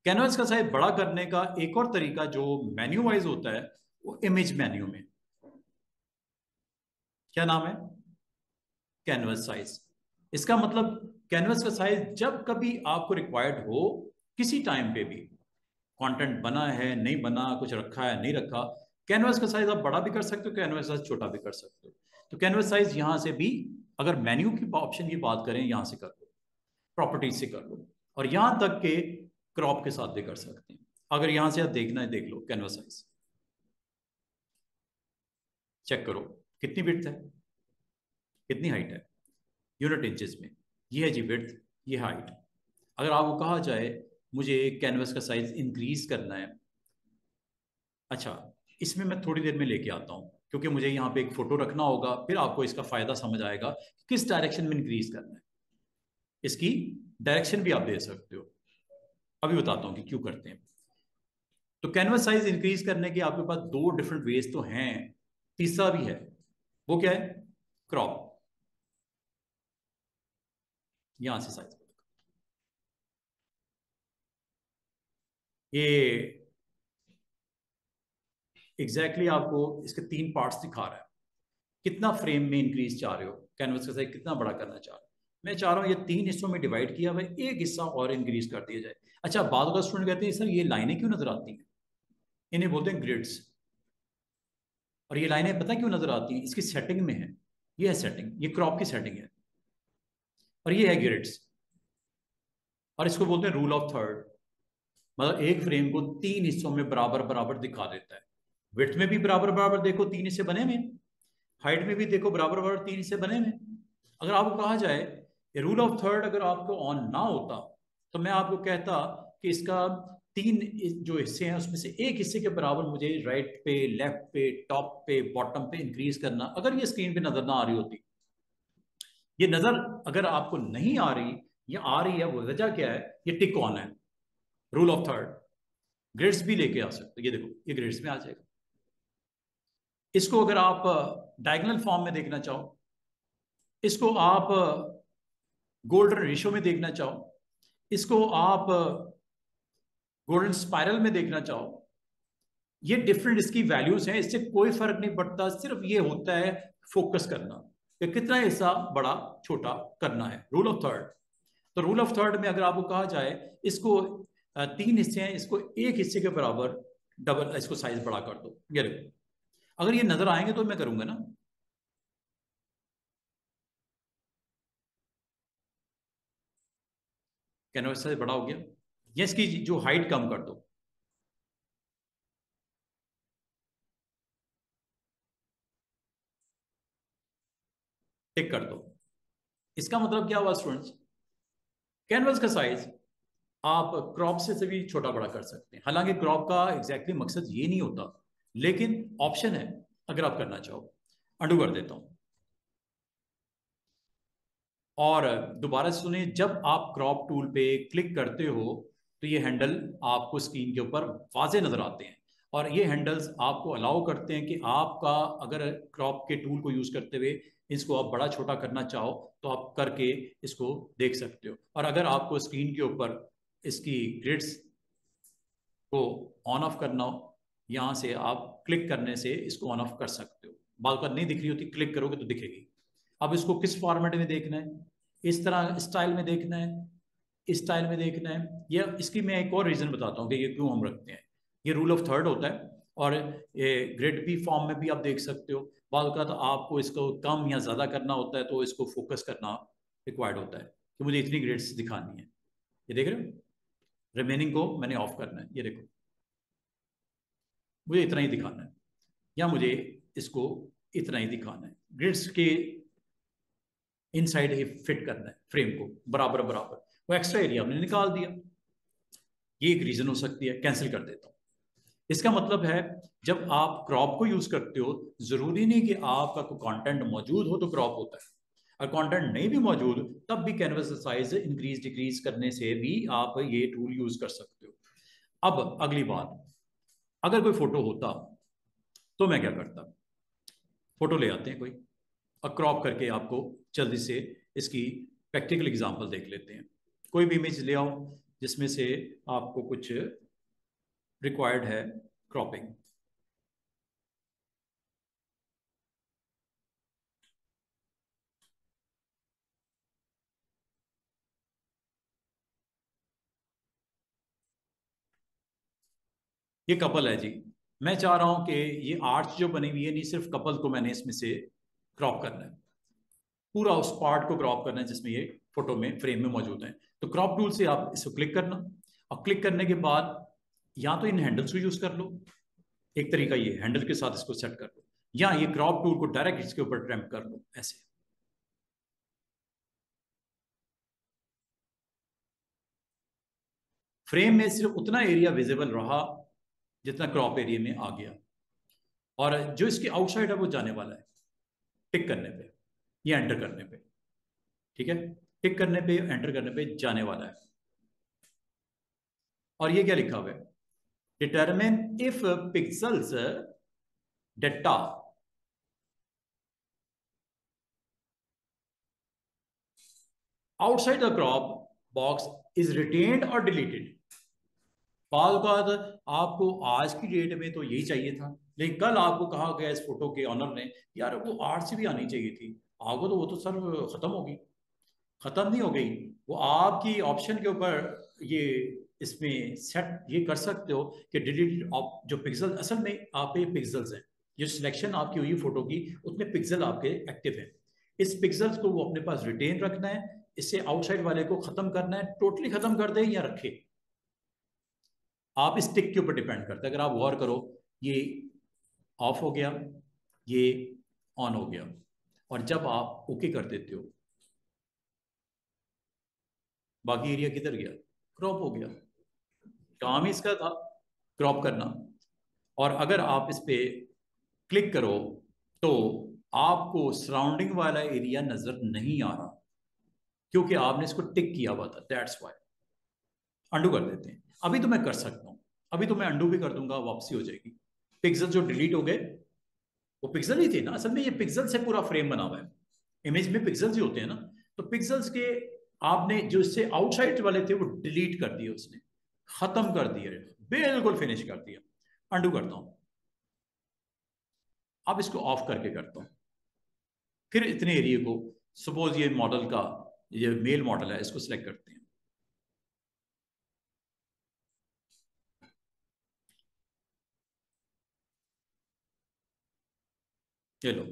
कैनवस का साइज बड़ा करने का एक और तरीका जो मेन्यू वाइज होता है, वो इमेज मेन्यू में, क्या नाम है? Canvas size. इसका मतलब कैनवस का साइज जब कभी आपको रिक्वायर्ड हो, किसी टाइम पे भी, कंटेंट बना है नहीं बना, कुछ रखा है नहीं रखा, कैनवस का साइज आप बड़ा भी कर सकते हो, कैनवस साइज छोटा भी कर सकते हो। तो कैनवस साइज यहां से भी, अगर मेन्यू की ऑप्शन की बात करें, यहां से कर लो, प्रॉपर्टीज से कर लो, और यहां तक के क्रॉप के साथ भी कर सकते हैं। अगर यहां से आप देखना है, देख लो कैनवस साइज, चेक करो कितनी विड्थ है, कितनी हाइट है, यूनिट इंचेस में। ये है जी विड्थ, ये हाइट। अगर आपको कहा जाए मुझे कैनवस का साइज इंक्रीज करना है, अच्छा, इसमें मैं थोड़ी देर में लेके आता हूँ, क्योंकि मुझे यहाँ पे एक फोटो रखना होगा, फिर आपको इसका फायदा समझ आएगा किस डायरेक्शन में इंक्रीज करना है। इसकी डायरेक्शन भी आप दे सकते हो, अभी बताता हूँ कि क्यों करते हैं। तो कैनवस साइज इंक्रीज करने के आपके पास 2 डिफरेंट वेज तो हैं, तीसरा भी है। वो क्या है? क्रॉप। यहां से साइज, ये एग्जैक्टली आपको इसके 3 पार्ट्स दिखा रहा है। कितना फ्रेम में इंक्रीज चाह रहे हो, कैनवस का साइज कितना बड़ा करना चाह रहे हो। मैं चाह रहा हूँ ये 3 हिस्सों में डिवाइड किया हुआ है, एक हिस्सा और इंक्रीज कर दिया जाए। अच्छा, बाद का स्टूडेंट कहते हैं सर ये लाइनें क्यों नजर आती हैं? इन्हें बोलते हैं ग्रिड्स। और ये लाइनें पता क्यों नजर आती हैं? इसकी सेटिंग में है। ये है सेटिंग, ये क्रॉप की सेटिंग है, और ये है ग्रिड्स। और इसको बोलते हैं रूल ऑफ थर्ड। मतलब एक फ्रेम को 3 हिस्सों में बराबर बराबर दिखा देता है। विड्थ में भी बराबर बराबर देखो 3 हिस्से बने हुए, हाइट में भी देखो बराबर बराबर 3 हिस्से बने हुए। अगर आपको कहा जाए रूल ऑफ थर्ड अगर आपको ऑन ना होता, तो मैं आपको कहता कि इसका तीन जो हिस्से हैं उसमें से एक हिस्से के बराबर मुझे राइट पे, लेफ्ट पे, टॉप पे, बॉटम पे इंक्रीज करना। अगर ये स्क्रीन पे नजर ना आ रही होती, ये नजर अगर आपको नहीं आ रही या आ रही है, वो वजह क्या है? ये टिक ऑन है, रूल ऑफ थर्ड। ग्रिड्स भी लेके आ सकते, ये देखो ये ग्रिड्स में आ जाएगा। इसको अगर आप डायगोनल फॉर्म में देखना चाहो, इसको आप गोल्डन रेशियो में देखना चाहो, इसको आप गोल्डन स्पाइरल में देखना चाहो, ये डिफरेंट इसकी वैल्यूज हैं, इससे कोई फर्क नहीं पड़ता। सिर्फ ये होता है फोकस करना कि कितना हिस्सा बड़ा छोटा करना है, रूल ऑफ थर्ड। तो रूल ऑफ थर्ड में अगर आपको कहा जाए इसको तीन हिस्से हैं, इसको एक हिस्से के बराबर डबल, इसको साइज बड़ा कर दो, ये देखो। अगर ये नजर आएंगे तो मैं करूंगा ना, कैनवस साइज बड़ा हो गया, या इसकी जो हाइट कम कर दो, टिक कर दो। इसका मतलब क्या हुआ स्टूडेंट्स? कैनवस का साइज आप क्रॉप से भी छोटा बड़ा कर सकते हैं। हालांकि क्रॉप का एग्जैक्टली मकसद ये नहीं होता, लेकिन ऑप्शन है अगर आप करना चाहो। अंडू कर देता हूं, और दोबारा से सुनिए, जब आप क्रॉप टूल पे क्लिक करते हो तो ये हैंडल आपको स्क्रीन के ऊपर वाजे नजर आते हैं, और ये हैंडल्स आपको अलाउ करते हैं कि आपका अगर क्रॉप के टूल को यूज करते हुए इसको आप बड़ा छोटा करना चाहो तो आप करके इसको देख सकते हो। और अगर आपको स्क्रीन के ऊपर इसकी ग्रिड्स को ऑन ऑफ करना हो, यहाँ से आप क्लिक करने से इसको ऑन ऑफ कर सकते हो। बाल का नहीं दिख रही होती, क्लिक करोगे तो दिखेगी। अब इसको किस फॉर्मेट में देखना है? इस तरह स्टाइल में देखना है, इस स्टाइल में देखना है, या इसकी मैं एक और रीजन बताता हूँ कि ये क्यों हम रखते हैं। ये रूल ऑफ थर्ड होता है, और ये ग्रिड बी फॉर्म में भी आप देख सकते हो। बाल का तो आपको इसको कम या ज्यादा करना होता है तो इसको फोकस करना रिक्वायर्ड होता है कि मुझे इतनी ग्रिड्स दिखानी है। ये देख रहे हो, रिमेनिंग को मैंने ऑफ करना है, ये देखो मुझे इतना ही दिखाना है, या मुझे इसको इतना ही दिखाना है। ग्रिड्स के इनसाइड ही फिट करना है फ्रेम को बराबर बराबर, वो एक्स्ट्रा एरिया हमने निकाल दिया। ये एक रीजन हो सकती है, कैंसिल कर देता हूं। इसका मतलब है जब आप क्रॉप को यूज करते हो, जरूरी नहीं कि आपका कोई कंटेंट मौजूद हो तो क्रॉप होता है, और कंटेंट नहीं भी मौजूद तब भी कैनवस साइज इंक्रीज डिक्रीज करने से भी आप ये टूल यूज कर सकते हो। अब अगली बात, अगर कोई फोटो होता तो मैं क्या करता? फोटो ले आते हैं कोई, और क्रॉप करके आपको जल्दी से इसकी प्रैक्टिकल एग्जांपल देख लेते हैं। कोई भी इमेज ले आओ जिसमें से आपको कुछ रिक्वायर्ड है क्रॉपिंग। ये कपल है जी, मैं चाह रहा हूं कि ये आर्च जो बनी हुई है, नहीं सिर्फ कपल को मैंने इसमें से क्रॉप करना है, पूरा उस पार्ट को क्रॉप करना है जिसमें ये फोटो में फ्रेम में मौजूद है। तो क्रॉप टूल से आप इसको क्लिक करना, और क्लिक करने के बाद या तो इन हैंडल्स को यूज कर लो, एक तरीका ये हैंडल के साथ इसको सेट कर लो, या ये क्रॉप टूल को डायरेक्ट इसके ऊपर ट्रैम्प कर लो ऐसे। फ्रेम में सिर्फ उतना एरिया विजिबल रहा जितना क्रॉप एरिया में आ गया, और जो इसकी आउटसाइड है वो जाने वाला है टिक करने पे या एंटर करने पे। ठीक है, टिक करने पे एंटर करने पे जाने वाला है। और ये क्या लिखा हुआ है? Determine if pixels data outside the crop box is retained और डिलीटेड। बाल का आपको आज की डेट में तो यही चाहिए था, लेकिन कल आपको कहा गया इस फोटो के ऑनर ने, यार वो आर्ट से भी आनी चाहिए थी, आगो तो वो तो सर खत्म हो गई। खत्म नहीं हो गई, वो आपकी ऑप्शन के ऊपर ये इसमें सेट ये कर सकते हो कि डिलीट जो पिक्सल, असल में आपके पिक्सल्स हैं, जो सिलेक्शन आपकी हुई फोटो की उसमें पिक्सल आपके एक्टिव है। इस पिक्सल्स को वो अपने पास रिटेन रखना है, इससे आउटसाइड वाले को खत्म करना है, टोटली खत्म कर दे या रखे, आप इस टिक के ऊपर डिपेंड करते हैं। अगर आप गौर करो, ये ऑफ हो गया, ये ऑन हो गया, और जब आप ओके कर देते हो, बाकी एरिया किधर गया? क्रॉप हो गया। काम ही इसका था क्रॉप करना। और अगर आप इस पे क्लिक करो तो आपको सराउंडिंग वाला एरिया नजर नहीं आ रहा, क्योंकि आपने इसको टिक किया हुआ था, दैट्स वाई। अंडू कर देते हैं। अभी तो मैं कर सकता हूं, अभी तो मैं अंडू भी कर दूंगा, वापसी हो जाएगी। पिक्सल जो डिलीट हो गए वो पिक्सल ही थे ना, असल में ये पिक्सल से पूरा फ्रेम बना हुआ है। इमेज में पिक्सल्स ही होते हैं ना, तो पिक्सल्स के आपने जो इससे आउटसाइड वाले थे वो डिलीट कर दिए उसने, खत्म कर दिए, बिल्कुल फिनिश कर दिया। अंडू करता हूं, अब इसको ऑफ करके करता हूं। फिर इतने एरिया को, सपोज ये मॉडल का, ये मेल मॉडल है, इसको सिलेक्ट करते हैं। चलो,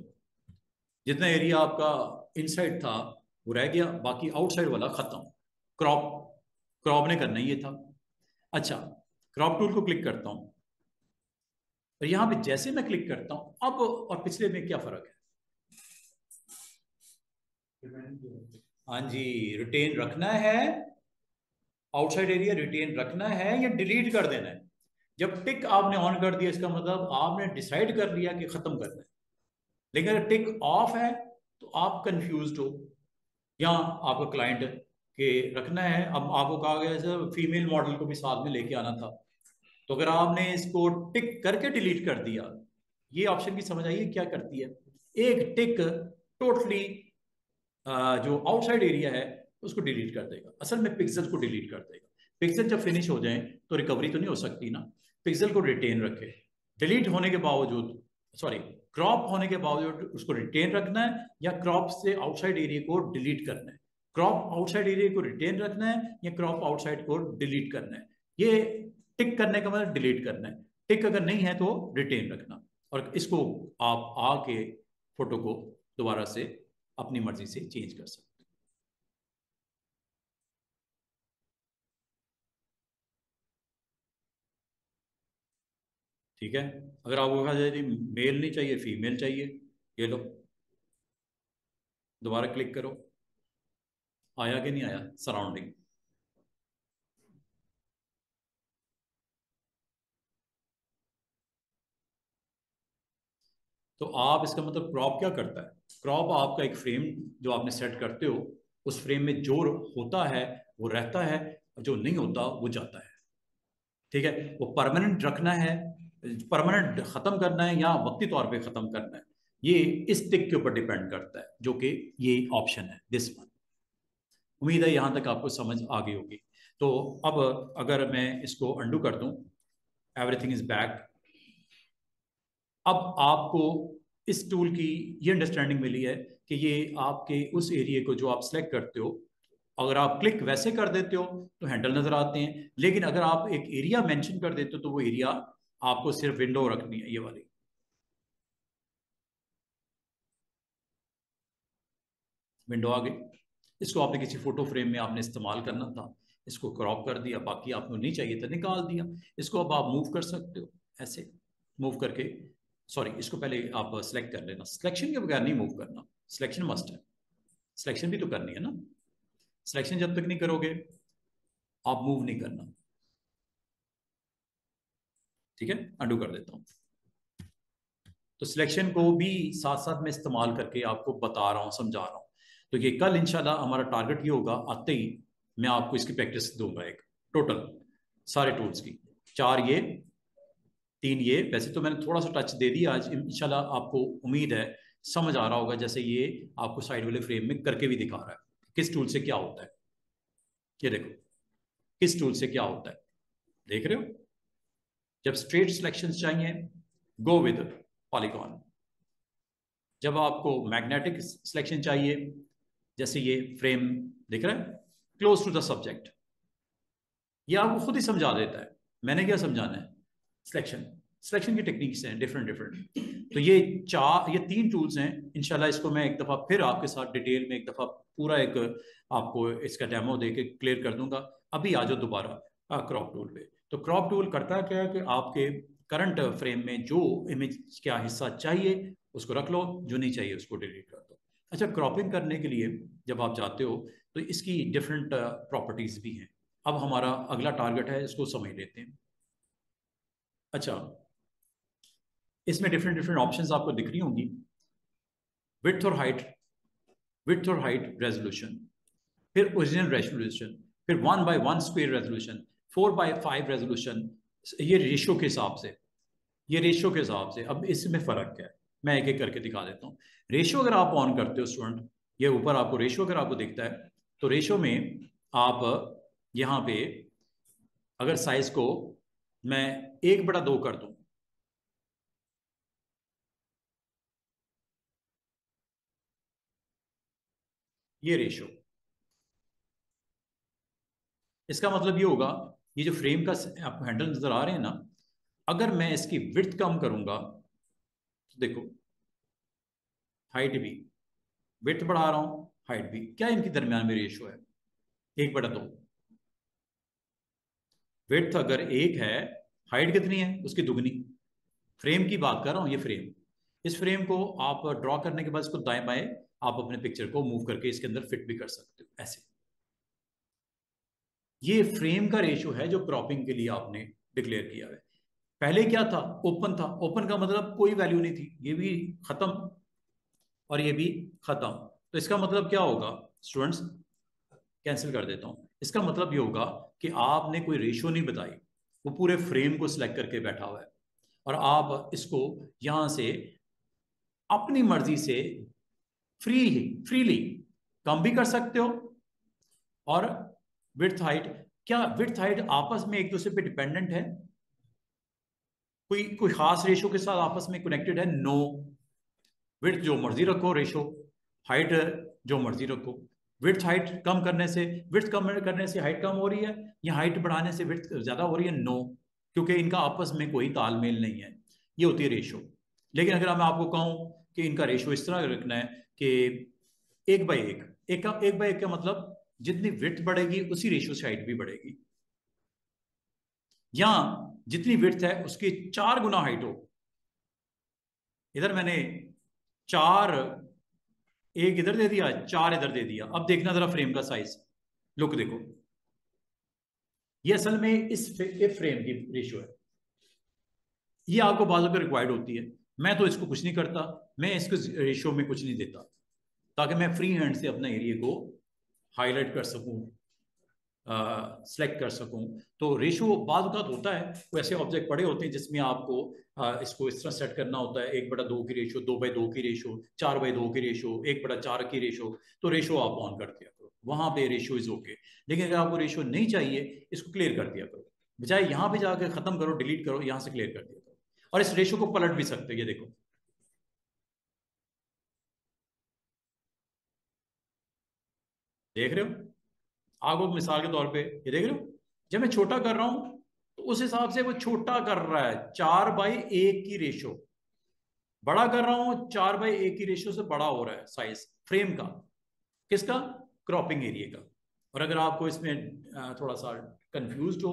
जितना एरिया आपका इनसाइड था वो रह गया, बाकी आउटसाइड वाला खत्म। क्रॉप, क्रॉप ने करना ही ये था। अच्छा, क्रॉप टूल को क्लिक करता हूं, और यहां पे जैसे मैं क्लिक करता हूं अब और पिछले में क्या फर्क है? हाँ जी, रिटेन रखना है, आउटसाइड एरिया रिटेन रखना है या डिलीट कर देना है। जब टिक आपने ऑन कर दिया, इसका मतलब आपने डिसाइड कर लिया कि खत्म करना है। लेकिन अगर टिक ऑफ है तो आप कंफ्यूज हो, या आपका क्लाइंट के रखना है। अब आपको कहा गया सर फीमेल मॉडल को भी साथ में लेके आना था, तो अगर आपने इसको टिक करके डिलीट कर दिया, ये ऑप्शन की समझ आइए क्या करती है। एक टिक टोटली जो आउटसाइड एरिया है उसको डिलीट कर देगा, असल में पिक्सल को डिलीट कर देगा। पिक्सल जब फिनिश हो जाए तो रिकवरी तो नहीं हो सकती ना, पिक्सल को रिटेन रखे। डिलीट होने के बावजूद, सॉरी, क्रॉप होने के बावजूद उसको रिटेन रखना है, या क्रॉप से आउटसाइड एरिया को डिलीट करना है। क्रॉप आउटसाइड एरिया को रिटेन रखना है या क्रॉप आउटसाइड को डिलीट करना है। ये टिक करने का मतलब डिलीट करना है, टिक अगर नहीं है तो रिटेन रखना। और इसको आप आके फोटो को दोबारा से अपनी मर्जी से चेंज कर सकते हैं। ठीक है, अगर आपको कहा जाए मेल नहीं चाहिए फीमेल चाहिए, ये लो, दोबारा क्लिक करो, आया कि नहीं आया सराउंडिंग। तो आप इसका मतलब क्रॉप क्या करता है? क्रॉप आपका एक फ्रेम जो आपने सेट करते हो, उस फ्रेम में जो होता है वो रहता है, और जो नहीं होता वो जाता है। ठीक है, वो परमानेंट रखना है, परमानेंट खत्म करना है, या वक्ती तौर पे खत्म करना है, ये इस टिक के ऊपर डिपेंड करता है, जो कि ये ऑप्शन है दिस वन। उम्मीद है यहां तक आपको समझ आ गई होगी। तो अब अगर मैं इसको अंडू कर दूं, एवरीथिंग इज बैक। अब आपको इस टूल की ये अंडरस्टैंडिंग मिली है कि ये आपके उस एरिया को जो आप सिलेक्ट करते हो, अगर आप क्लिक वैसे कर देते हो तो हैंडल नजर आते हैं, लेकिन अगर आप एक एरिया मेंशन कर देते हो तो वो एरिया आपको सिर्फ विंडो रखनी है, ये वाली विंडो आ गई। इसको आपने किसी फोटो फ्रेम में आपने इस्तेमाल करना था, इसको क्रॉप कर दिया, बाकी आपको नहीं चाहिए तो निकाल दिया। इसको अब आप मूव कर सकते हो, ऐसे मूव करके, सॉरी इसको पहले आप सेलेक्ट कर लेना, सिलेक्शन के बगैर नहीं मूव करना, सिलेक्शन मस्ट है, सिलेक्शन भी तो करनी है ना। सिलेक्शन जब तक नहीं करोगे आप मूव नहीं करना। ठीक है, अंडू कर देता हूँ। तो सिलेक्शन को भी साथ साथ में इस्तेमाल करके आपको बता रहा हूँ, समझा रहा हूँ। तो ये कल इंशाल्लाह हमारा टारगेट ये होगा, आते ही मैं आपको इसकी प्रैक्टिस दूंगा, एक टोटल सारे टूल्स की, चार ये, तीन ये। वैसे तो मैंने थोड़ा सा टच दे दिया आज, इंशाल्लाह आपको उम्मीद है समझ आ रहा होगा। जैसे ये आपको साइड वाले फ्रेम में करके भी दिखा रहा है किस टूल से क्या होता है। ये देखो किस टूल से क्या होता है, देख रहे हो। जब स्ट्रेट सिलेक्शन चाहिए, गो विद पॉलीगॉन। जब आपको मैग्नेटिक सिलेक्शन चाहिए, जैसे ये फ्रेम दिख रहा है, क्लोज टू द सब्जेक्ट, ये आपको खुद ही समझा देता है, मैंने क्या समझाना है। सिलेक्शन, सिलेक्शन की टेक्निक्स हैं डिफरेंट डिफरेंट। तो ये तीन टूल्स हैं। इंशाल्लाह इसको मैं एक दफ़ा फिर आपके साथ डिटेल में एक दफ़ा पूरा एक आपको इसका डेमो दे के क्लियर कर दूंगा। अभी आ जाओ दोबारा क्रॉप टूल पे। तो क्रॉप टूल करता क्या है कि आपके करंट फ्रेम में जो इमेज का हिस्सा चाहिए उसको रख लो, जो नहीं चाहिए उसको डिलीट कर दो। अच्छा, क्रॉपिंग करने के लिए जब आप जाते हो तो इसकी डिफरेंट प्रॉपर्टीज भी हैं। अब हमारा अगला टारगेट है, इसको समझ लेते हैं। अच्छा, इसमें डिफरेंट डिफरेंट ऑप्शंस आपको दिख रही होंगी। विड्थ और हाइट, विड्थ और हाइट रेजोल्यूशन, फिर ओरिजिनल रेजोल्यूशन, फिर 1/1 स्क्वायर रेजोल्यूशन, 4/5 रेजोल्यूशन, ये रेशियो के हिसाब से, ये रेशियो के हिसाब से। अब इसमें फर्क क्या है, मैं एक एक करके दिखा देता हूँ। रेशियो अगर आप ऑन करते हो स्टूडेंट, ये ऊपर आपको रेशियो अगर आपको दिखता है, तो रेशियो में आप यहाँ पे अगर साइज को मैं 1/2 कर दूं, ये रेशियो, इसका मतलब ये होगा, ये जो फ्रेम का आपको हैंडल नजर आ रहे हैं ना, अगर मैं इसकी विड्थ कम करूंगा तो देखो, हाइट भी, विड्थ बढ़ा रहा हूं, हाइट भी, क्या इनके दरमियान में रेशियो है? 1/2। विड्थ अगर 1 है, हाइट कितनी है? उसकी दुगनी। फ्रेम की बात कर रहा हूं, ये फ्रेम, इस फ्रेम को आप ड्रॉ करने के बाद इसको दाएं बाएं आप अपने पिक्चर को मूव करके इसके अंदर फिट भी कर सकते हो ऐसे। ये फ्रेम का रेशियो है जो क्रॉपिंग के लिए आपने डिक्लेयर किया है। पहले क्या था? ओपन था। ओपन का मतलब कोई वैल्यू नहीं थी, ये भी खत्म और ये भी खत्म। तो इसका मतलब क्या होगा स्टूडेंट्स? कैंसिल कर देता हूं। इसका मतलब ये होगा कि आपने कोई रेशियो नहीं बताई, वो पूरे फ्रेम को सिलेक्ट करके बैठा हुआ है, और आप इसको यहां से अपनी मर्जी से फ्रीली कम भी कर सकते हो। और विड्थ हाइट, क्या विड्थ हाइट आपस में एक दूसरे पे डिपेंडेंट है? कोई कोई खास रेशियो के साथ आपस में कनेक्टेड है? नो। विड्थ जो मर्जी रखो रेशो, हाइट जो मर्जी रखो। विड्थ हाइट कम करने से, विड्थ कम करने से हाइट कम हो रही है, या हाइट बढ़ाने से विड्थ ज्यादा हो रही है? नो, क्योंकि इनका आपस में कोई तालमेल नहीं है। ये होती है रेशो। लेकिन अगर मैं आपको कहूं कि इनका रेशो इस तरह रखना है कि 1/1, एक बाई एक का मतलब जितनी विड्थ बढ़ेगी उसी रेशो से हाइट भी बढ़ेगी, या जितनी विड्थ है उसकी 4 गुना हाइट हो। इधर मैंने 4, एक इधर दे दिया, 4 इधर दे दिया। अब देखना जरा फ्रेम का साइज, लुक देखो, ये असल में इस फ्रेम की रेशियो है। ये आपको बाद में रिक्वायर्ड होती है। मैं तो इसको कुछ नहीं करता, मैं इसको रेशियो में कुछ नहीं देता, ताकि मैं फ्री हैंड से अपना एरिया को हाईलाइट कर सकूं, सेलेक्ट कर सकूं। तो रेशियो बाद का होता है, कोई ऐसे ऑब्जेक्ट पड़े होते हैं जिसमें आपको इसको इस तरह सेट करना होता है, 1/2 की रेशियो, 2/2 की रेशियो, 4/2 की रेशियो, 1/4 की रेशियो। तो रेशियो आप ऑन कर दिया करो, वहां पे रेशियो इज ओके। लेकिन अगर आपको रेशियो नहीं चाहिए, इसको क्लियर कर दिया करो, बजाय यहां पे जाकर खत्म करो, डिलीट करो, यहां से क्लियर कर दिया करो। और इस रेशियो को पलट भी सकते हो, ये देखो, देख रहे हो? आपको मिसाल के तौर पे ये देख रहे हो, जब मैं छोटा कर रहा हूं तो उस हिसाब से वो छोटा कर रहा है, 4/1 की रेशो। बड़ा कर रहा हूं, 4/1 की रेशो से बड़ा हो रहा है साइज फ्रेम का। किसका? क्रॉपिंग एरिया का। और अगर आपको इसमें थोड़ा सा कंफ्यूज हो,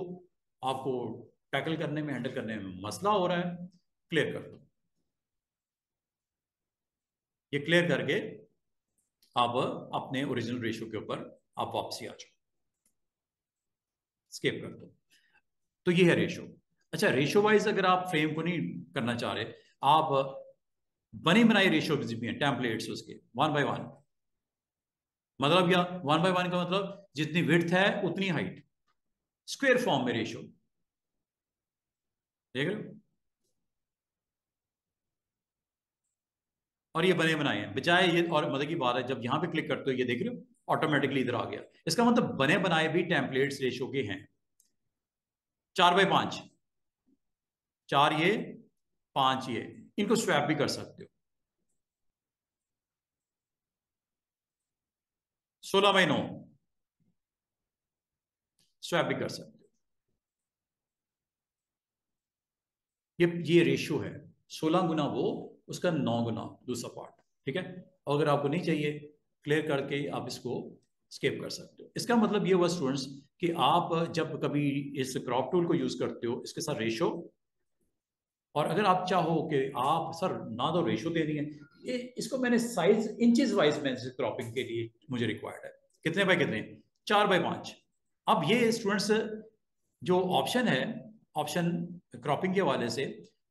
आपको टैकल करने में, हैंडल करने में मसला हो रहा है, क्लियर कर दो। ये क्लियर करके आप अपने ओरिजिनल रेशो के ऊपर आप वापसी आ जाओ, स्केप कर दो। तो ये है रेशो। अच्छा, रेशो वाइज अगर आप फ्रेम को नहीं करना चाह रहे, आप बनी बनाई रेशो भी हैं, टेम्पलेट्स उसके 1/1। मतलब क्या 1/1 का मतलब? जितनी विड्थ है उतनी हाइट, स्क्वायर फॉर्म में रेशो। देख रहे हो? और ये बने बनाए हैं, बजाय ये, और मजे की बात है, जब यहां पे क्लिक करते हो ये देख रहे हो ऑटोमेटिकली इधर आ गया। इसका मतलब बने बनाए भी टेम्पलेट्स रेशो के हैं। 4/5, 4 ये, 5 ये, इनको स्वैप भी कर सकते हो। 16/9 स्वैप भी कर सकते हो। ये रेशियो है, 16 गुना वो, उसका 9 गुना दूसरा पार्ट। ठीक है? और अगर आपको नहीं चाहिए, क्लियर करके आप इसको स्केप कर सकते हो। इसका मतलब ये हुआ स्टूडेंट्स कि आप जब कभी इस क्रॉप टूल को यूज करते हो, इसके साथ रेशो, और अगर आप चाहो कि आप सर ना तो रेशो दे दिए, ये इसको मैंने साइज इंचेस वाइज में क्रॉपिंग के लिए मुझे रिक्वायर्ड है, कितने बाय कितने, 4/5, अब ये स्टूडेंट्स जो ऑप्शन है, ऑप्शन क्रॉपिंग के हवाले से,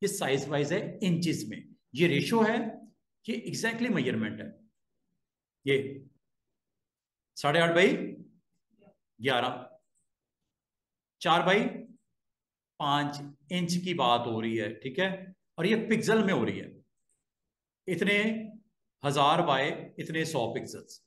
ये साइज वाइज है इंचेस में, ये रेशो है, ये एग्जैक्टली मेजरमेंट है। ये 8.5 बाई 11, 4/5 इंच की बात हो रही है, ठीक है। और ये पिक्सल में हो रही है, इतने 1000 बाय इतने 100 पिक्सल्स,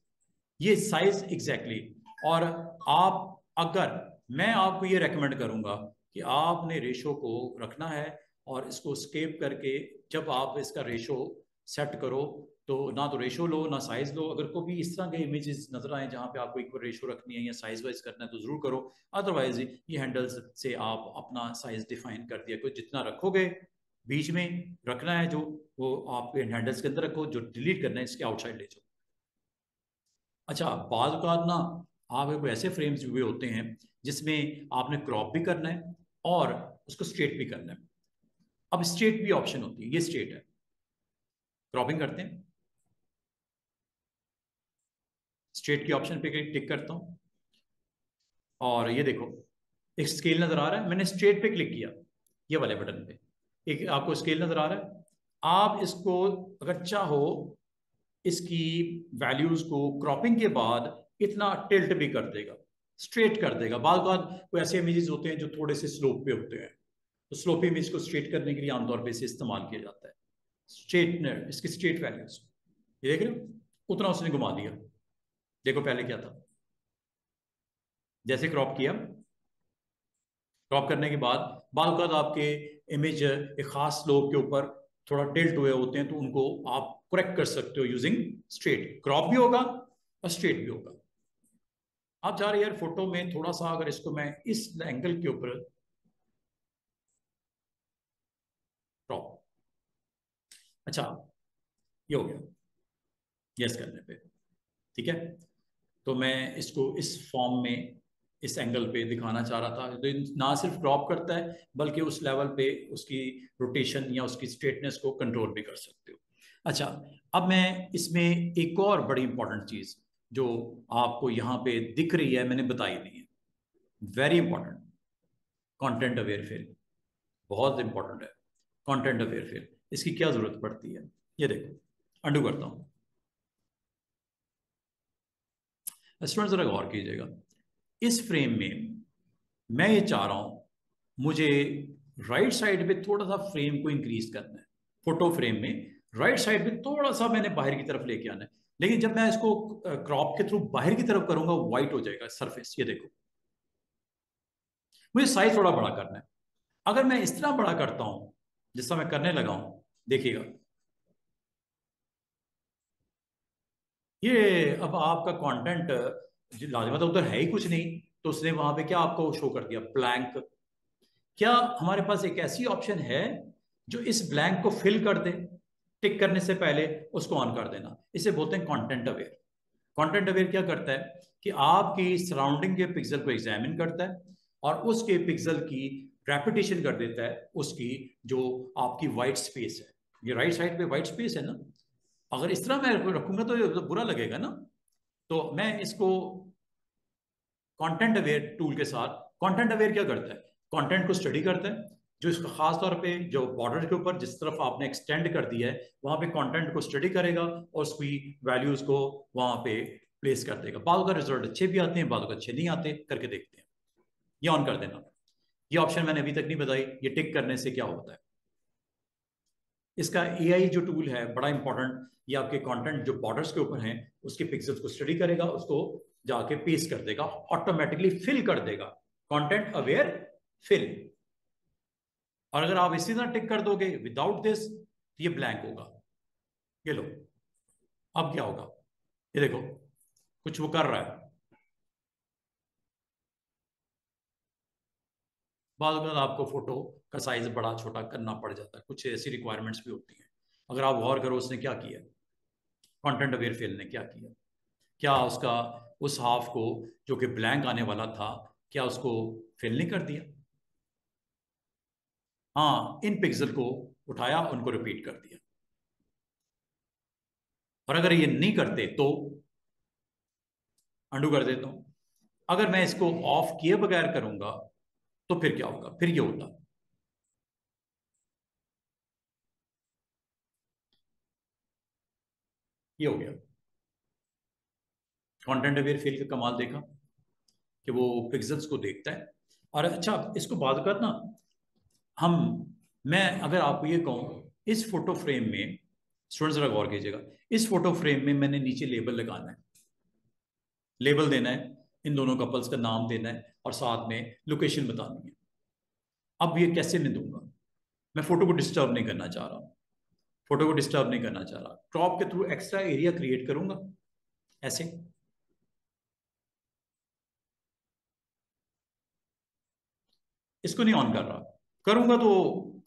ये साइज एग्जैक्टली। और आप, अगर मैं आपको ये रेकमेंड करूंगा कि आपने रेशो को रखना है और इसको स्केप करके, जब आप इसका रेशो सेट करो तो ना तो रेशो लो ना साइज लो। अगर कोई भी इस तरह के इमेजेस नजर आए जहां पे आपको एक बार रेशो रखनी है या साइज वाइज करना है तो जरूर करो। अदरवाइज ये हैंडल्स से आप अपना साइज डिफाइन कर दिया, कोई जितना रखोगे बीच में रखना है, जो वो आप हैंडल्स के अंदर रखो, जो डिलीट करना है इसके आउटसाइड ले जाओ। अच्छा, बाज़ औक़ात ना आपके ऐसे फ्रेम्स हुए होते हैं जिसमें आपने क्रॉप भी करना है और उसको स्ट्रेट भी करना है। अब स्ट्रेट भी ऑप्शन होती है, ये स्ट्रेट है, क्रॉपिंग करते हैं, स्ट्रेट की ऑप्शन पे टिक करता हूं और ये देखो एक स्केल नजर आ रहा है, मैंने स्ट्रेट पे क्लिक किया, ये वाले बटन पे एक आपको स्केल नजर आ रहा है। आप इसको अगर चाहो इसकी वैल्यूज को क्रॉपिंग के बाद इतना टिल्ट भी कर देगा, स्ट्रेट कर देगा। बाद कोई ऐसे इमेजेस होते हैं जो थोड़े से स्लोप पे होते हैं, तो स्लोप इमेज को स्ट्रेट करने के लिए आमतौर पे इसे इस्तेमाल किया जाता है। स्ट्रेटनर, इसकी स्ट्रेट वैल्यूज ये देख रहे हो, उतना उसने घुमा दिया। देखो पहले क्या था, जैसे क्रॉप किया, क्रॉप करने के बाद बाल आपके इमेज एक खास स्लोप के ऊपर थोड़ा टिल्ट हुए होते हैं, तो उनको आप करेक्ट कर सकते हो यूजिंग स्ट्रेट। क्रॉप भी होगा और स्ट्रेट भी होगा। आप जा रहे यार फोटो में थोड़ा सा, अगर इसको मैं इस एंगल के ऊपर क्रॉप, अच्छा ये हो गया यस करने पे, ठीक है। तो मैं इसको इस फॉर्म में इस एंगल पे दिखाना चाह रहा था, तो ना सिर्फ क्रॉप करता है बल्कि उस लेवल पे उसकी रोटेशन या उसकी स्ट्रेटनेस को कंट्रोल भी कर सकते हो। अच्छा, अब मैं इसमें एक और बड़ी इंपॉर्टेंट चीज जो आपको यहाँ पे दिख रही है मैंने बताई नहीं है, very important, content aware fill, बहुत इंपॉर्टेंट है। कंटेंट अवेयर फिल, इसकी क्या जरूरत पड़ती है, ये देखो, अंडू करता हूँ। स्टूडेंट जरा गौर कीजिएगा, इस फ्रेम में मैं ये चाह रहा हूं, मुझे राइट साइड पे थोड़ा सा फ्रेम को इंक्रीज करना है। फोटो फ्रेम में राइट साइड पे थोड़ा सा मैंने बाहर की तरफ लेके आना है, लेकिन जब मैं इसको क्रॉप के थ्रू बाहर की तरफ करूंगा व्हाइट हो जाएगा सरफेस, ये देखो। मुझे साइज थोड़ा बड़ा करना है, अगर मैं इस तरह बड़ा करता हूं जिस तरह मैं करने लगा हूं, देखिएगा ये अब आपका कंटेंट लाजमत उधर है ही कुछ नहीं, तो उसने वहां पे क्या आपको शो कर दिया, ब्लैंक। क्या हमारे पास एक ऐसी ऑप्शन है जो इस ब्लैंक को फिल कर दे, टिक करने से पहले उसको ऑन कर देना, इसे बोलते हैं कंटेंट अवेयर। कंटेंट अवेयर क्या करता है कि आपकी सराउंडिंग के पिक्सल को एग्जामिन करता है और उसके पिक्सल की रेपिटेशन कर देता है, उसकी जो आपकी वाइट स्पेस है, ये राइट साइड पे वाइट स्पेस है ना, अगर इस तरह मैं रखूंगा तो ये तो बुरा लगेगा ना। तो मैं इसको कंटेंट अवेयर टूल के साथ, कंटेंट अवेयर क्या करता है, कंटेंट को स्टडी करता है, जो इसका खास तौर पे जो बॉर्डर के ऊपर जिस तरफ आपने एक्सटेंड कर दिया है वहां पे कंटेंट को स्टडी करेगा और उसकी वैल्यूज को वहां पे प्लेस कर देगा। बाद का रिजल्ट अच्छे भी आते हैं, बाद का अच्छे नहीं आते, करके देखते हैं। ये ऑन कर देना, ये ऑप्शन मैंने अभी तक नहीं बताई, ये टिक करने से क्या होता है। इसका एआई जो टूल है बड़ा इंपॉर्टेंट, ये आपके कंटेंट जो बॉर्डर्स के ऊपर हैं उसके पिक्सल्स को स्टडी करेगा, उसको जाके पेस्ट कर देगा, ऑटोमेटिकली फिल कर देगा, कंटेंट अवेयर फिल। और अगर आप इसी तरह टिक कर दोगे विदाउट दिस तो ये ब्लैंक होगा। ये लो, अब क्या होगा, ये देखो कुछ वो कर रहा है। बाद में आपको फोटो का साइज बड़ा छोटा करना पड़ जाता है, कुछ ऐसी रिक्वायरमेंट्स भी होती हैं। अगर आप गौर करो उसने क्या किया, कंटेंट अवेयर फिल ने क्या किया, क्या उसका उस हाफ को जो कि ब्लैंक आने वाला था, क्या उसको फिल नहीं कर दिया। हाँ, इन पिक्सल को उठाया, उनको रिपीट कर दिया। और अगर ये नहीं करते तो अंडू कर देता हूं, अगर मैं इसको ऑफ किए बगैर करूंगा तो फिर क्या होगा, फिर ये होता, ये हो गया। कंटेंट अवेयर फील्ड का कमाल देखा कि वो पिक्सल्स को देखता है। और अच्छा, इसको बाद कर ना, हम, मैं अगर आपको ये कहूं, इस फोटो फ्रेम में, स्टूडेंट जरा गौर कीजिएगा, इस फोटो फ्रेम में मैंने नीचे लेबल लगाना है, लेबल देना है, इन दोनों कपल्स का नाम देना है और साथ में लोकेशन बतानी है। अब ये कैसे मैं दूंगा, मैं फोटो को डिस्टर्ब नहीं करना चाह रहा हूं, फोटो को डिस्टर्ब नहीं करना चाह रहा, क्रॉप के थ्रू एक्स्ट्रा एरिया क्रिएट करूंगा ऐसे। इसको नहीं ऑन कर रहा, करूंगा तो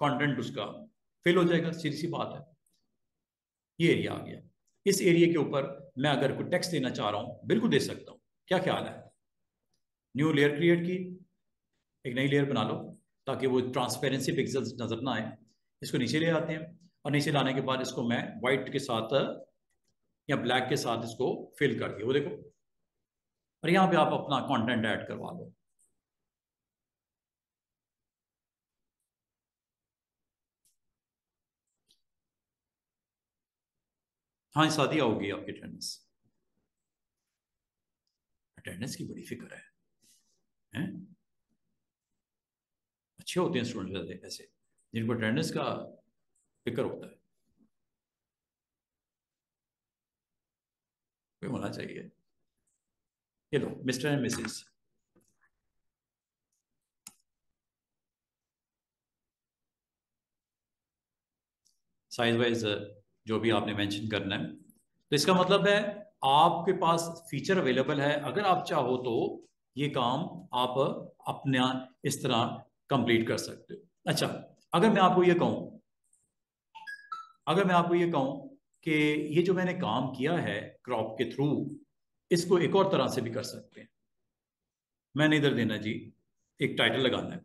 कंटेंट उसका फेल हो जाएगा, सीधी सी बात है। ये एरिया आ गया, इस एरिया के ऊपर मैं अगर कोई टेक्स्ट देना चाह रहा हूं बिल्कुल दे सकता हूं। क्या ख्याल है, न्यू लेयर क्रिएट की, एक नई लेयर बना लो ताकि वो ट्रांसपेरेंसी पिक्सल्स नजर ना आए। इसको नीचे ले आते हैं और नीचे लाने के बाद इसको मैं व्हाइट के साथ या ब्लैक के साथ इसको फिल कर दिया, वो देखो। और यहाँ पे आप अपना कंटेंट ऐड करवा लो। हाँ, शादी होगी आपकी, अटेंडेंस, अटेंडेंस की बड़ी फिक्र है? अच्छे होते हैं स्टूडेंट ऐसे जिनको अटेंडेंस का फिक्र होता है, कोई होना चाहिए। ये लो mister and missus, size wise जो भी आपने मेंशन करना है। तो इसका मतलब है आपके पास फीचर अवेलेबल है, अगर आप चाहो तो ये काम आप अपना इस तरह कंप्लीट कर सकते हो। अच्छा, अगर मैं आपको ये कहूं, अगर मैं आपको ये कहूं कि ये जो मैंने काम किया है क्रॉप के थ्रू, इसको एक और तरह से भी कर सकते हैं। मैंने इधर देना जी, एक टाइटल लगाना है,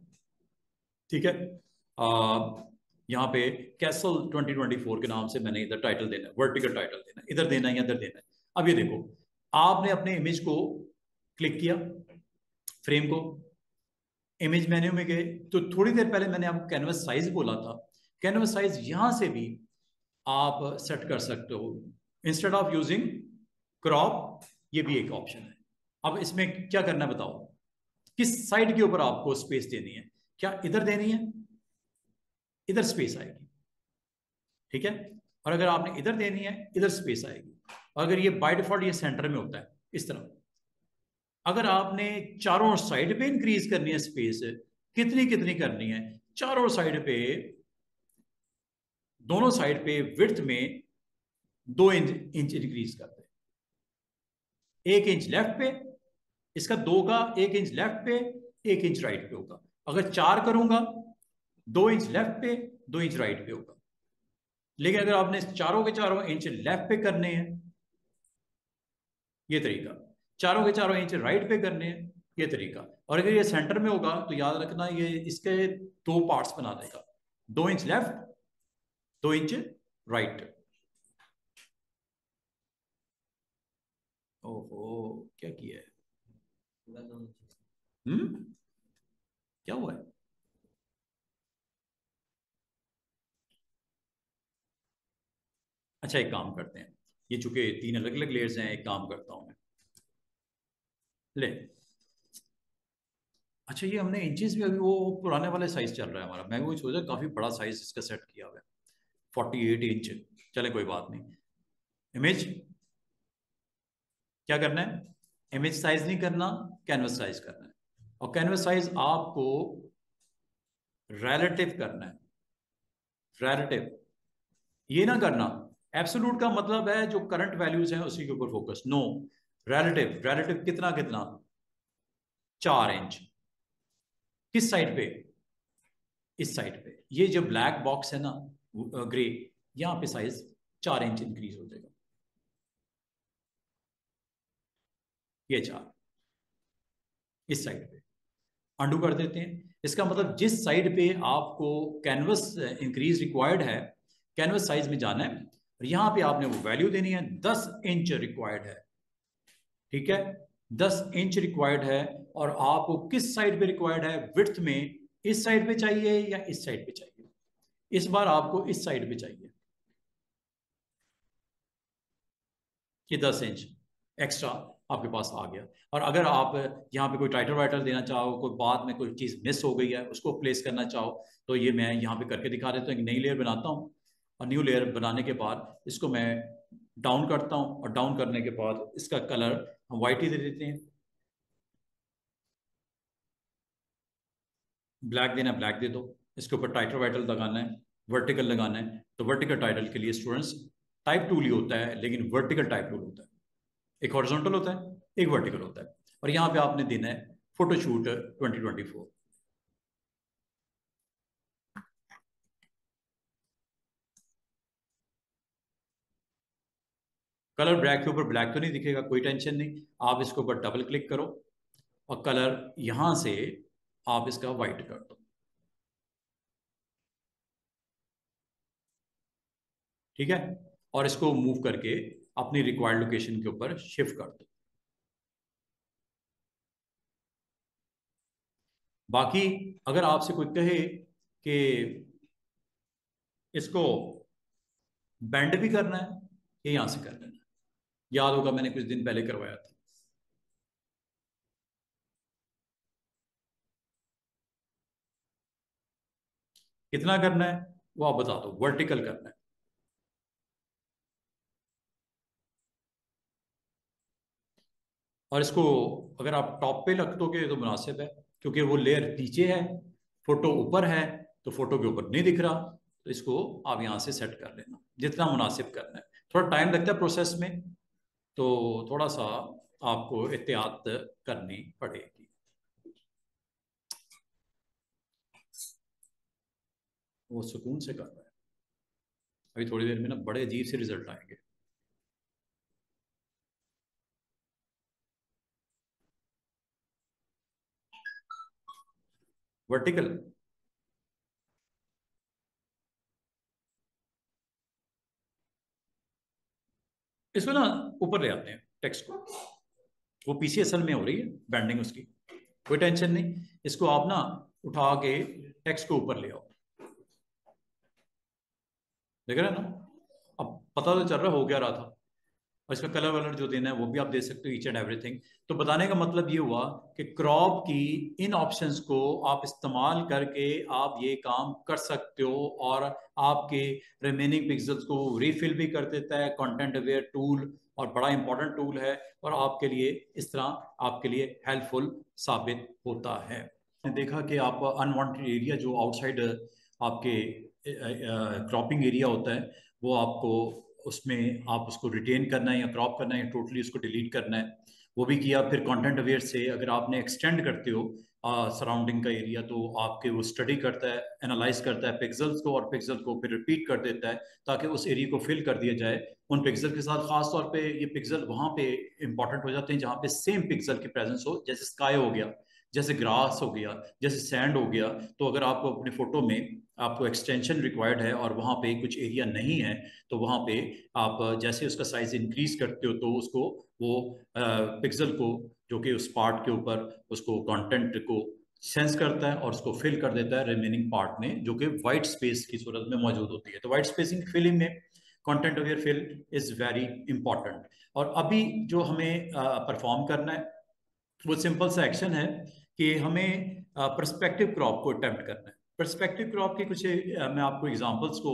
ठीक है। यहाँ पे कैसल 2024 के नाम से मैंने इधर टाइटल देना है, वर्टिकल टाइटल देना है, इधर देना है या इधर देना है। अब ये देखो, आपने अपने इमेज को क्लिक किया, फ्रेम को, इमेज मेन्यू में गए, तो थोड़ी देर पहले मैंने आपको कैनवस साइज बोला था, कैनवस साइज यहां से भी आप सेट कर सकते हो, इंस्टेड ऑफ यूजिंग क्रॉप, ये भी एक ऑप्शन है। अब इसमें क्या करना है बताओ, किस साइड के ऊपर आपको स्पेस देनी है, क्या इधर देनी है, इधर स्पेस आएगी, ठीक है। और अगर आपने इधर देनी है, इधर स्पेस आएगी। और अगर ये बाय डिफॉल्ट ये सेंटर में होता है इस तरह। अगर आपने चारों साइड पे इंक्रीज करनी है स्पेस, कितनी कितनी करनी है, चारों साइड पे, दोनों साइड पे विड्थ में 2 इंच इंक्रीज करते हैं, 1 इंच लेफ्ट पे, इसका 2 का 1 इंच लेफ्ट पे, 1 इंच राइट पे होगा। अगर 4 करूंगा, 2 इंच लेफ्ट पे, 2 इंच राइट पे होगा। लेकिन अगर आपने चारों के चारों इंच लेफ्ट पे करने हैं, ये तरीका, चारों के चारों इंच राइट पे करने हैं, ये तरीका। और अगर ये सेंटर में होगा तो याद रखना ये इसके 2 पार्ट्स बना देगा, 2 इंच लेफ्ट, 2 इंच राइट। ओहो, क्या किया है? हम्म, क्या हुआ है? अच्छा, एक काम करते हैं, ये चूंकि 3 अलग अलग लेयर्स हैं, एक काम करता हूं मैं, ले, अच्छा ये हमने इंचेस भी, अभी वो पुराने वाले साइज चल रहा है हमारा, मैं वो सोचा काफी बड़ा साइज इसका सेट किया हुआ है, 48 इंच। चले कोई बात नहीं। इमेज क्या करना है, इमेज साइज नहीं करना, कैनवस साइज करना है। और कैनवस साइज आपको रिलेटिव करना है, रिलेटिव, ये ना करना एब्सोल्यूट का मतलब है जो करंट वैल्यूज हैं उसी के ऊपर फोकस, नो, रिलेटिव, रिलेटिव कितना कितना, 4 इंच। किस साइड पे, इस साइड पे, ये जो ब्लैक बॉक्स है ना, ग्रे, यहां पे साइज 4 इंच इंक्रीज हो जाएगा, ये 4, इस साइड पे अंडू कर देते हैं। इसका मतलब जिस साइड पे आपको कैनवस इंक्रीज रिक्वायर्ड है, कैनवस साइज में जाना है, और यहां पे आपने वो वैल्यू देनी है, 10 इंच रिक्वायर्ड है, ठीक है। 10 इंच रिक्वायर्ड है, और आपको किस साइड पे रिक्वायर्ड है, विड्थ में इस साइड पे चाहिए या इस साइड पे चाहिए? इस बार आपको इस साइड पे चाहिए कि 10 इंच एक्स्ट्रा आपके पास आ गया। और अगर आप यहाँ पे कोई टाइटल वाइटल देना चाहो, कोई बाद में कोई चीज़ मिस हो गई है उसको प्लेस करना चाहो, तो ये मैं यहाँ पे करके दिखा देता हूँ। एक नई लेयर बनाता हूँ, और न्यू लेयर बनाने के बाद इसको मैं डाउन करता हूँ, और डाउन करने के बाद इसका कलर हम वाइट ही दे देते हैं। ब्लैक देना, ब्लैक दे दो। इसके ऊपर टाइटल वाइटल लगाना है, वर्टिकल लगाना है, तो वर्टिकल टाइटल के लिए स्टूडेंट्स टाइप टूल ही होता है, लेकिन वर्टिकल टाइप टूल होता है। एक हॉरिजॉन्टल होता है, एक वर्टिकल होता है। और यहाँ पे आपने देना है फोटोशूट 2024। कलर ब्लैक के ऊपर ब्लैक तो नहीं दिखेगा, कोई टेंशन नहीं। आप इसके ऊपर डबल क्लिक करो, और कलर यहां से आप इसका वाइट कर दो। ठीक है, और इसको मूव करके अपनी रिक्वायर्ड लोकेशन के ऊपर शिफ्ट कर दो। बाकी अगर आपसे कोई कहे कि इसको बेंड भी करना है, ये यहां से कर लेना। याद होगा मैंने कुछ दिन पहले करवाया था। कितना करना है वो आप बता दो, वर्टिकल करना है। और इसको अगर आप टॉप पे रख दोगे तो मुनासिब है, क्योंकि वो लेयर नीचे है, फोटो ऊपर है, तो फोटो के ऊपर नहीं दिख रहा। तो इसको आप यहाँ से सेट कर लेना जितना मुनासिब करना है। थोड़ा टाइम लगता है प्रोसेस में, तो थोड़ा सा आपको एहतियात करनी पड़ेगी। वो सुकून से कर रहा है। अभी थोड़ी देर में ना बड़े अजीब से रिजल्ट आएंगे। वर्टिकल, इसको ना ऊपर ले आते हैं टेक्स्ट को। वो पीछे असल में हो रही है बैंडिंग उसकी, कोई टेंशन नहीं। इसको आप ना उठा के टेक्स्ट को ऊपर ले आओ। देख रहे हैं ना, अब पता तो चल रहा हो क्या रहा था। और इसका कलर वलर जो देना है वो भी आप दे सकते हो, ईच एंड एवरीथिंग। तो बताने का मतलब ये हुआ कि क्रॉप की इन ऑप्शंस को आप इस्तेमाल करके आप ये काम कर सकते हो, और आपके रिमेनिंग पिक्सल्स को रिफिल भी कर देता है कंटेंट अवेयर टूल, और बड़ा इंपॉर्टेंट टूल है, और आपके लिए इस तरह आपके लिए हेल्पफुल साबित होता है। देखा कि आप अनवांटेड एरिया जो आउटसाइड आपके क्रॉपिंग एरिया होता है, वो आपको उसमें आप उसको रिटेन करना है या क्रॉप करना है या टोटली उसको डिलीट करना है, वो भी किया। फिर कंटेंट अवेयर से अगर आपने एक्सटेंड करते हो सराउंडिंग का एरिया, तो आपके वो स्टडी करता है, एनालाइज करता है पिक्सल्स को, और पिक्सल को फिर रिपीट कर देता है ताकि उस एरिया को फिल कर दिया जाए उन पिक्सल के साथ। खास तौर पे ये पिक्सल वहां पे इंपॉर्टेंट हो जाते हैं जहाँ पे सेम पिक्सल की प्रेजेंस हो, जैसे स्काई हो गया, जैसे ग्रास हो गया, जैसे सैंड हो गया। तो अगर आपको अपने फोटो में आपको एक्सटेंशन रिक्वायर्ड है और वहाँ पे कुछ एरिया नहीं है, तो वहाँ पे आप जैसे उसका साइज इंक्रीज करते हो, तो उसको वो पिक्सल को जो कि उस पार्ट के ऊपर उसको कंटेंट को सेंस करता है और उसको फिल कर देता है रिमेनिंग पार्ट में, जो कि वाइट स्पेस की सूरत में मौजूद होती है। तो वाइट स्पेसिंग फिलिंग में content aware fill is very important. और अभी जो हमें परफॉर्म करना है वो सिंपल सा एक्शन है कि हमें पर्सपेक्टिव क्रॉप को अटेम्प्ट करना है। पर्सपेक्टिव क्रॉप के कुछ मैं आपको एग्जांपल्स को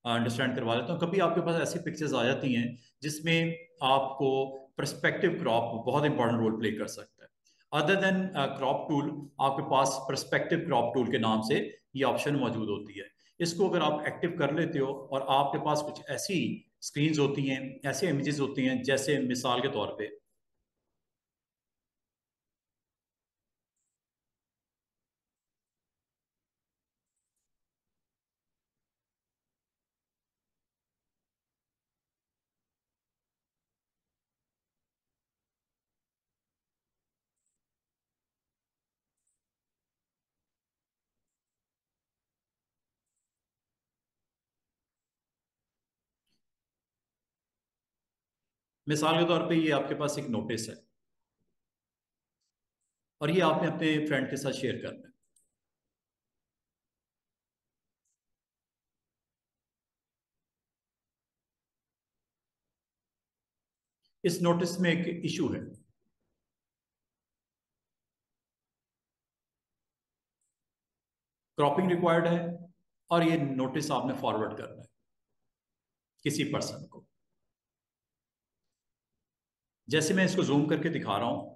अंडरस्टैंड करवा देता हूँ। कभी आपके पास ऐसी पिक्चर्स आ जाती हैं जिसमें आपको पर्सपेक्टिव क्रॉप बहुत इंपॉर्टेंट रोल प्ले कर सकता है। अदर देन क्रॉप टूल, आपके पास पर्सपेक्टिव क्रॉप टूल के नाम से ये ऑप्शन मौजूद होती है। इसको अगर आप एक्टिव कर लेते हो और आपके पास कुछ ऐसी स्क्रीन्स होती हैं, ऐसे इमेजेस होती हैं, जैसे मिसाल के तौर पे मिसाल के तौर पे ये आपके पास एक नोटिस है, और ये आपने अपने फ्रेंड के साथ शेयर करना है। इस नोटिस में एक इशू है। क्रॉपिंग रिक्वायर्ड है और ये नोटिस आपने फॉरवर्ड करना है किसी पर्सन को। जैसे मैं इसको जूम करके दिखा रहा हूं,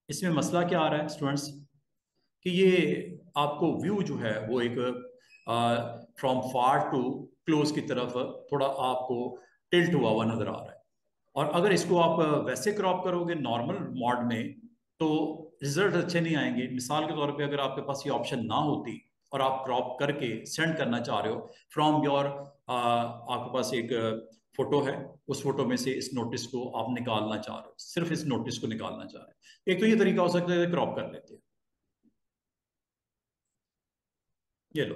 इसमें मसला क्या आ रहा है स्टूडेंट्स, कि ये आपको व्यू जो है वो एक फ्रॉम फार टू क्लोज की तरफ थोड़ा आपको टिल्ट हुआ हुआ नजर आ रहा है। और अगर इसको आप वैसे क्रॉप करोगे नॉर्मल मोड में तो रिजल्ट अच्छे नहीं आएंगे। मिसाल के तौर पे अगर आपके पास ये ऑप्शन ना होती और आप क्रॉप करके सेंड करना चाह रहे हो फ्रॉम योर, आपके पास एक फोटो है, उस फोटो में से इस नोटिस को आप निकालना चाह रहे हो, सिर्फ इस नोटिस को निकालना चाह रहे हो, एक तो ये तरीका हो सकता है क्रॉप कर लेते हैं। ये लो,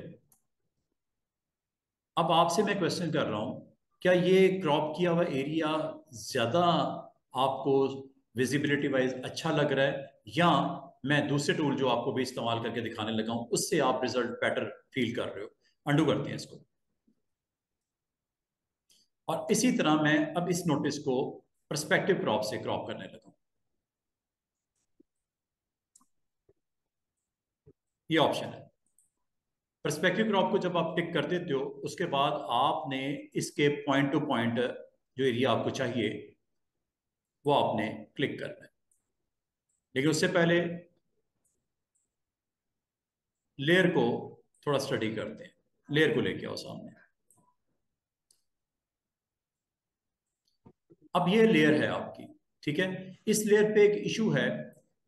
अब आपसे मैं क्वेश्चन कर रहा हूं, क्या ये क्रॉप किया हुआ एरिया ज्यादा आपको विजिबिलिटी वाइज अच्छा लग रहा है, या मैं दूसरे टूल जो आपको भी इस्तेमाल करके दिखाने लगा हूं उससे आप रिजल्ट बेटर फील कर रहे हो? अंडू करते हैं इसको। और इसी तरह मैं अब इस नोटिस को पर्सपेक्टिव क्रॉप से क्रॉप करने लगा हूं। ये ऑप्शन है। पर्सपेक्टिव क्रॉप को जब आप टिक कर देते हो उसके बाद आपने इसके पॉइंट टू पॉइंट जो एरिया आपको चाहिए वो आपने क्लिक करना है। लेकिन उससे पहले लेयर को थोड़ा स्टडी करते हैं। लेयर को लेके आओ सामने। अब ये लेयर है आपकी, ठीक है। इस लेयर पे एक इशू है।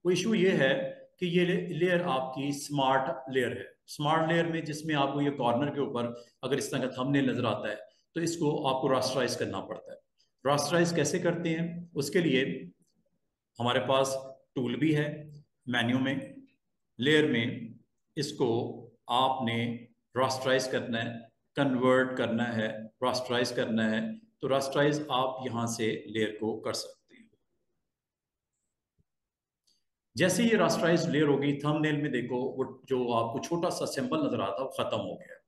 वो इशू ये है कि ये लेयर आपकी स्मार्ट लेयर है। स्मार्ट लेयर में जिसमें आपको ये कॉर्नर के ऊपर अगर इस तरह का थंबनेल नजर आता है तो इसको आपको रास्टराइज करना पड़ता है। रास्टराइज कैसे करते हैं? उसके लिए हमारे पास टूल भी है मेन्यू में, लेयर में। इसको आपने रास्टराइज करना है, कन्वर्ट करना है, रास्टराइज करना है। तो रास्टराइज आप यहां से लेयर को कर सकते हैं। जैसे ये रास्टराइज लेयर होगी, थंबनेल में देखो वो जो आपको छोटा सा सिंबल नजर आता है वो खत्म हो गया है।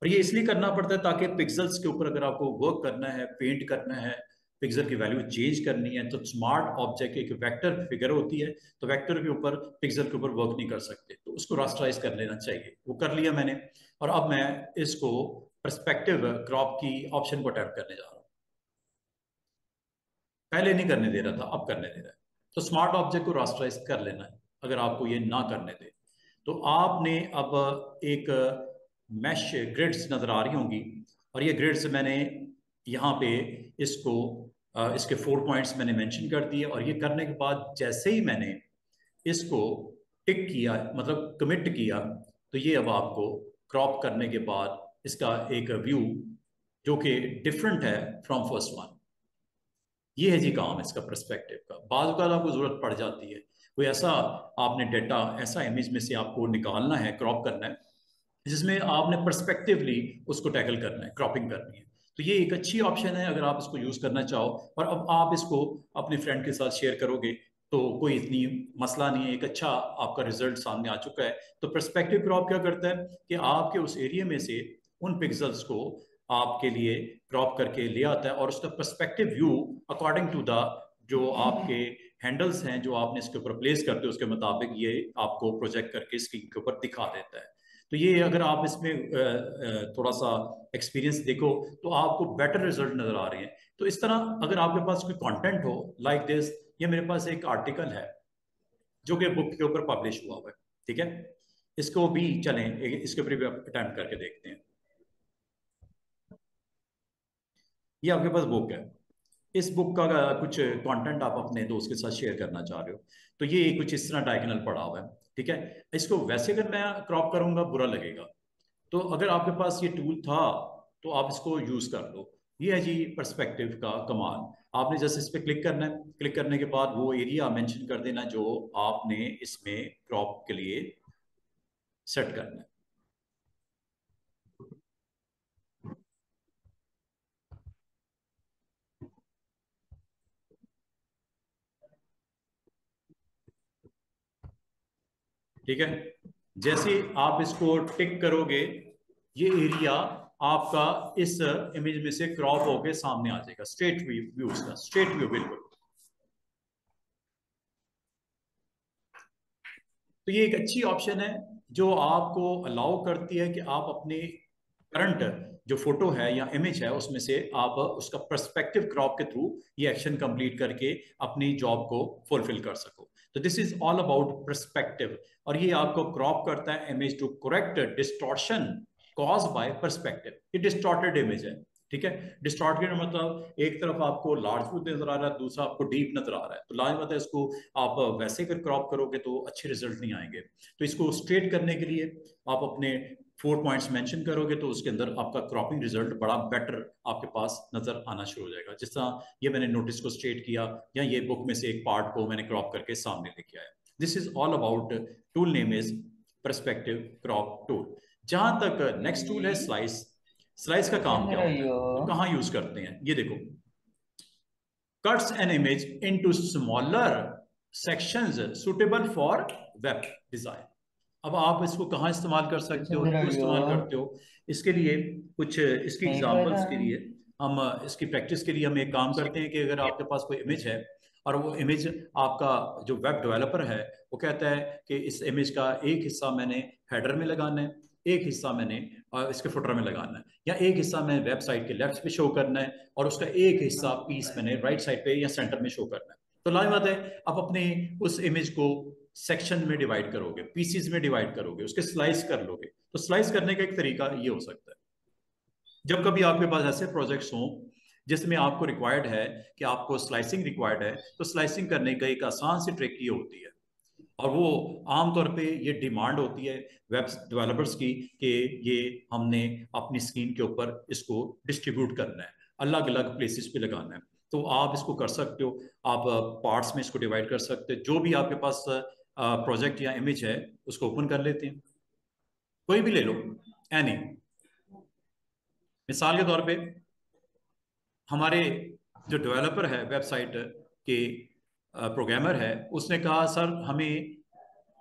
और ये इसलिए करना पड़ता है ताकि पिक्सल्स के ऊपर अगर आपको वर्क करना है, पेंट करना है, पिक्सल की वैल्यू चेंज करनी है, तो स्मार्ट ऑब्जेक्ट एक वेक्टर फिगर होती है, तो वेक्टर के ऊपर, पिक्सल के ऊपर वर्क नहीं कर सकते, तो उसको रास्टराइज कर लेना चाहिए। वो कर लिया मैंने। और अब मैं इसको परस्पेक्टिव क्रॉप की ऑप्शन को टैप करने जा रहा हूँ। पहले नहीं करने दे रहा था, अब करने दे रहा है। तो स्मार्ट ऑब्जेक्ट को रास्टराइज कर लेना है अगर आपको ये ना करने दे। तो आपने अब एक मैश ग्रिड्स नजर आ रही होंगी, और ये ग्रिड्स मैंने यहाँ पे इसको इसके 4 पॉइंट्स मैंने मेंशन कर दिए। और ये करने के बाद जैसे ही मैंने इसको टिक किया, मतलब कमिट किया, तो ये अब आपको क्रॉप करने के बाद इसका एक व्यू जो कि डिफरेंट है फ्रॉम फर्स्ट वन। ये है जी काम इसका पर्सपेक्टिव का। बाद का आपको जरूरत पड़ जाती है, कोई ऐसा आपने डेटा, ऐसा इमेज में से आपको निकालना है, क्रॉप करना है, जिसमें आपने पर्सपेक्टिवली उसको टैकल करना है, क्रॉपिंग करनी है। तो ये एक अच्छी ऑप्शन है अगर आप इसको यूज करना चाहो। और अब आप इसको अपने फ्रेंड के साथ शेयर करोगे तो कोई इतनी मसला नहीं है, एक अच्छा आपका रिजल्ट सामने आ चुका है। तो पर्सपेक्टिव क्रॉप क्या करता है कि आपके उस एरिया में से उन पिक्सल्स को आपके लिए क्रॉप करके ले आता है, और उसका perspective view according to the जो आपके हैंडल्स हैं जो आपने इसके ऊपर प्लेस करते हो उसके मुताबिक ये आपको प्रोजेक्ट करके स्क्रीन के ऊपर दिखा देता है। तो ये अगर आप इसमें थोड़ा सा एक्सपीरियंस देखो तो आपको बेटर रिजल्ट नजर आ रहे हैं। तो इस तरह अगर आपके पास कोई कंटेंट हो लाइक दिस, ये मेरे पास एक आर्टिकल है जो कि बुक के ऊपर पब्लिश हुआ हुआ है, ठीक है। इसको भी चलें, इसके ऊपर भी अटेम्प्ट करके देखते हैं। ये आपके पास बुक है। इस बुक का कुछ कंटेंट आप अपने दोस्त के साथ शेयर करना चाह रहे हो, तो ये कुछ इस तरह डायगोनल पड़ा हुआ है, ठीक है। इसको वैसे अगर मैं क्रॉप करूंगा बुरा लगेगा। तो अगर आपके पास ये टूल था तो आप इसको यूज कर लो। ये है जी पर्सपेक्टिव का कमाल। आपने जैसे इस पे क्लिक करना है, क्लिक करने के बाद वो एरिया मेंशन कर देना जो आपने इसमें क्रॉप के लिए सेट करना है। ठीक है। जैसे आप इसको टिक करोगे, ये एरिया आपका इस इमेज में से क्रॉप होके सामने आ जाएगा, स्ट्रेट व्यू उसका, स्ट्रेट व्यू बिल्कुल। तो ये एक अच्छी ऑप्शन है जो आपको अलाउ करती है कि आप अपने करंट जो फोटो है या इमेज है उसमें से आप उसका पर्सपेक्टिव क्रॉप के थ्रू ये एक्शन कंप्लीट करके अपनी जॉब को फुलफिल कर सको। तो this is all about perspective, और ये आपको क्रॉप करता है image to correct distortion cause by perspective. ये डिस्टॉर्टेड इमेज है, ठीक है। डिस्टॉर्टेड मतलब एक तरफ आपको लार्ज व्यू नजर आ रहा है, दूसरा आपको डीप नजर आ रहा है, तो लार्ज मतलब इसको आप वैसे कर क्रॉप करोगे तो अच्छे रिजल्ट नहीं आएंगे। तो इसको स्ट्रेट करने के लिए आप अपने 4 पॉइंट्स मेंशन करोगे तो उसके अंदर आपका क्रॉपिंग रिजल्ट बड़ा बेटर आपके पास नजर आना शुरू हो जाएगा। जिस तरह ये मैंने नोटिस को स्ट्रेट किया, या ये बुक में से एक पार्ट को मैंने क्रॉप करके सामने लेके आया। This is all about tool name is perspective crop tool. जहां तक नेक्स्ट टूल है स्लाइस। स्लाइस का काम क्या होता है, तो कहाँ यूज करते हैं, ये देखो, cuts an image into smaller sections suitable for web design. अब आप इसको कहाँ इस्तेमाल कर सकते हो, क्यों इस्तेमाल करते हो, इसके लिए कुछ इसकी एग्जांपल्स के लिए हम इसकी प्रैक्टिस के लिए हम एक काम करते हैं कि अगर आपके पास कोई इमेज है और वो इमेज आपका जो वेब डेवलपर है वो कहता है कि इस इमेज का एक हिस्सा मैंने हेडर में लगाना है, एक हिस्सा मैंने इसके फुटर में लगाना है, या एक हिस्सा मैं वेबसाइट के लेफ्ट पे शो करना है और उसका एक हिस्सा पीस मैंने राइट साइड पे या सेंटर में शो करना है। तो लाइव बात है, आप अपने उस इमेज को सेक्शन में डिवाइड करोगे, पीसीज में डिवाइड करोगे, उसके स्लाइस कर लोगे। तो स्लाइस करने का एक तरीका ये हो सकता है, जब कभी आपके पास ऐसे प्रोजेक्ट्स हों जिसमें आपको रिक्वायर्ड है कि आपको स्लाइसिंग रिक्वायर्ड है, तो स्लाइसिंग करने का एक आसान सी ट्रिक ये होती है, और वो आमतौर पे ये डिमांड होती है वेब डेवलपर्स की कि ये हमने अपनी स्क्रीन के ऊपर इसको डिस्ट्रीब्यूट करना है, अलग अलग प्लेसेस पे लगाना है। तो आप इसको कर सकते हो, आप पार्ट्स में इसको डिवाइड कर सकते हो। जो भी आपके पास प्रोजेक्ट या इमेज है उसको ओपन कर लेते हैं, कोई भी ले लो, एनी। मिसाल के तौर पे हमारे जो डेवलपर है, वेबसाइट के प्रोग्रामर है, उसने कहा सर हमें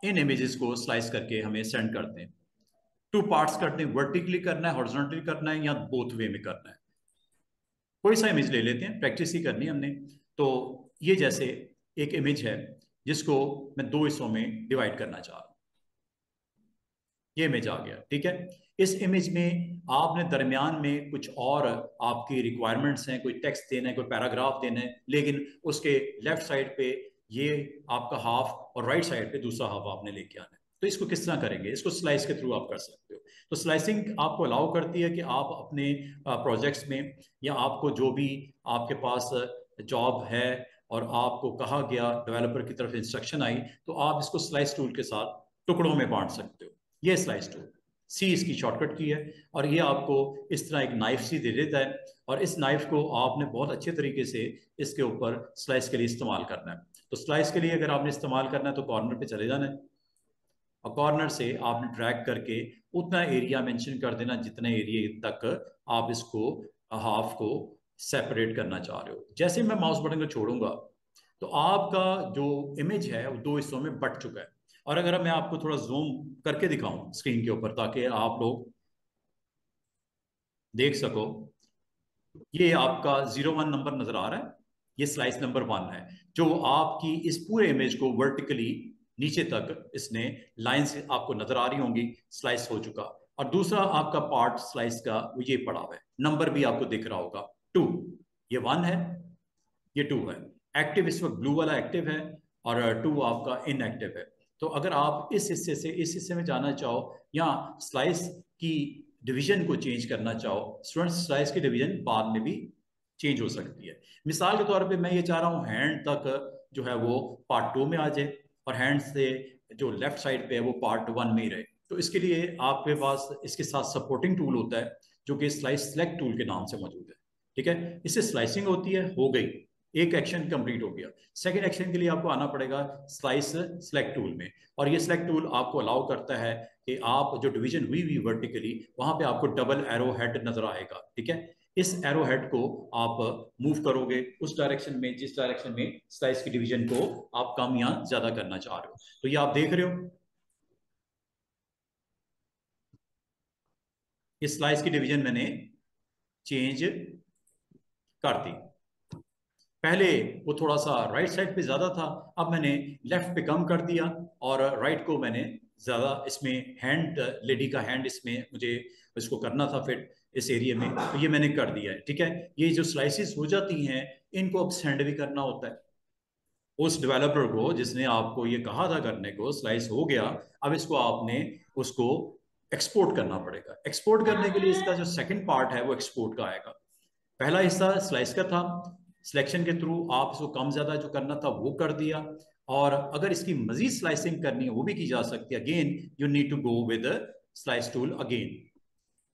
इन इमेजेस को स्लाइस करके हमें सेंड कर दें, 2 पार्ट्स करते हैं, वर्टिकली करना है, हॉरिजॉन्टली करना है, या बोथ वे में करना है। कोई सा इमेज ले लेते हैं, प्रैक्टिस ही करनी है हमने। तो ये जैसे एक इमेज है जिसको मैं 2 हिस्सों में डिवाइड करना चाह रहा हूं, ये इमेज आ गया, ठीक है। इस इमेज में आपने दरमियान में कुछ और आपकी रिक्वायरमेंट्स हैं, कोई टेक्स्ट देना है, कोई पैराग्राफ देना है, लेकिन उसके लेफ्ट साइड पे ये आपका हाफ और राइट साइड पे दूसरा हाफ आपने लेके आना है। तो इसको किस तरह करेंगे, इसको स्लाइस के थ्रू आप कर सकते हो। तो स्लाइसिंग आपको अलाउ करती है कि आप अपने प्रोजेक्ट्स में, या आपको जो भी आपके पास जॉब है और आपको कहा गया डेवलपर की तरफ इंस्ट्रक्शन आई, तो आप इसको स्लाइस टूल के साथ टुकड़ों में बांट सकते हो। ये स्लाइस टूल सी इसकी शॉर्टकट की है, और ये आपको इस तरह एक नाइफ सी दे देता है, और इस नाइफ को आपने बहुत अच्छे तरीके से इसके ऊपर स्लाइस के लिए इस्तेमाल करना है। तो स्लाइस के लिए अगर आपने इस्तेमाल करना है तो कॉर्नर पे चले जाना है, और कॉर्नर से आपने ड्रैग करके उतना एरिया मेंशन कर देना जितने एरिया तक आप इसको हाफ को सेपरेट करना चाह रहे हो। जैसे मैं माउस बटन को छोड़ूंगा तो आपका जो इमेज है वो 2 हिस्सों में बट चुका है। और अगर मैं आपको थोड़ा जूम करके दिखाऊं स्क्रीन के ऊपर ताकि आप लोग देख सको, ये आपका 01 नंबर नजर आ रहा है, ये स्लाइस नंबर 1 है, जो आपकी इस पूरे इमेज को वर्टिकली नीचे तक इसने लाइंस आपको नजर आ रही होंगी, स्लाइस हो चुका। और दूसरा आपका पार्ट स्लाइस का वो ये पड़ा हुआ है, नंबर भी आपको दिख रहा होगा 2, ये 1 है, ये 2 है। एक्टिव इस वक्त ब्लू वाला एक्टिव है, और 2 आपका इनएक्टिव है। तो अगर आप इस हिस्से से इस हिस्से में जाना चाहो, या स्लाइस की डिवीजन को चेंज करना चाहो, स्टूडेंट स्लाइस की डिवीजन बाद में भी चेंज हो सकती है। मिसाल के तौर पे मैं ये चाह रहा हूँ हैंड तक जो है वो पार्ट 2 में आ जाए, और हैंड से जो लेफ्ट साइड पे है वो पार्ट 1 में ही रहे। तो इसके लिए आपके पास इसके साथ सपोर्टिंग टूल होता है जो कि स्लाइस सेलेक्ट टूल के नाम से मौजूद है, ठीक है। इससे स्लाइसिंग होती है, हो गई, एक एक्शन कंप्लीट हो गया। सेकंड एक्शन के लिए आपको आना पड़ेगा स्लाइस सेलेक्ट टूल में, और ये सेलेक्ट टूल आपको अलाउ करता है कि आप जो डिवीजन हुई हुई वर्टिकली वहां पे आपको डबल एरो हेड नजर आएगा, ठीक है। इस एरो हेड को आप मूव करोगे उस डायरेक्शन में जिस डायरेक्शन में स्लाइस की डिवीजन को आप कम या ज्यादा करना चाह रहे हो। तो ये आप देख रहे हो, इस स्लाइस की डिवीजन मैंने चेंज कर दी। पहले वो थोड़ा सा राइट साइड पे ज्यादा था, अब मैंने लेफ्ट पे कम कर दिया और राइट को मैंने ज्यादा, इसमें हैंड, लेडी का हैंड इसमें मुझे इसको करना था फिट इस एरिया में, तो ये मैंने कर दिया है। ठीक है, ये जो स्लाइसिस हो जाती हैं इनको अब सेंड भी करना होता है उस डेवलपर को जिसने आपको ये कहा था करने को। स्लाइस हो गया, अब इसको आपने उसको एक्सपोर्ट करना पड़ेगा। एक्सपोर्ट करने के लिए इसका जो सेकंड पार्ट है वो एक्सपोर्ट का आएगा। पहला हिस्सा स्लाइस का था, सिलेक्शन के थ्रू आप इसको कम ज्यादा जो करना था वो कर दिया, और अगर इसकी मजीद स्लाइसिंग करनी है वो भी की जा सकती है। Again you need to go with slice tool again.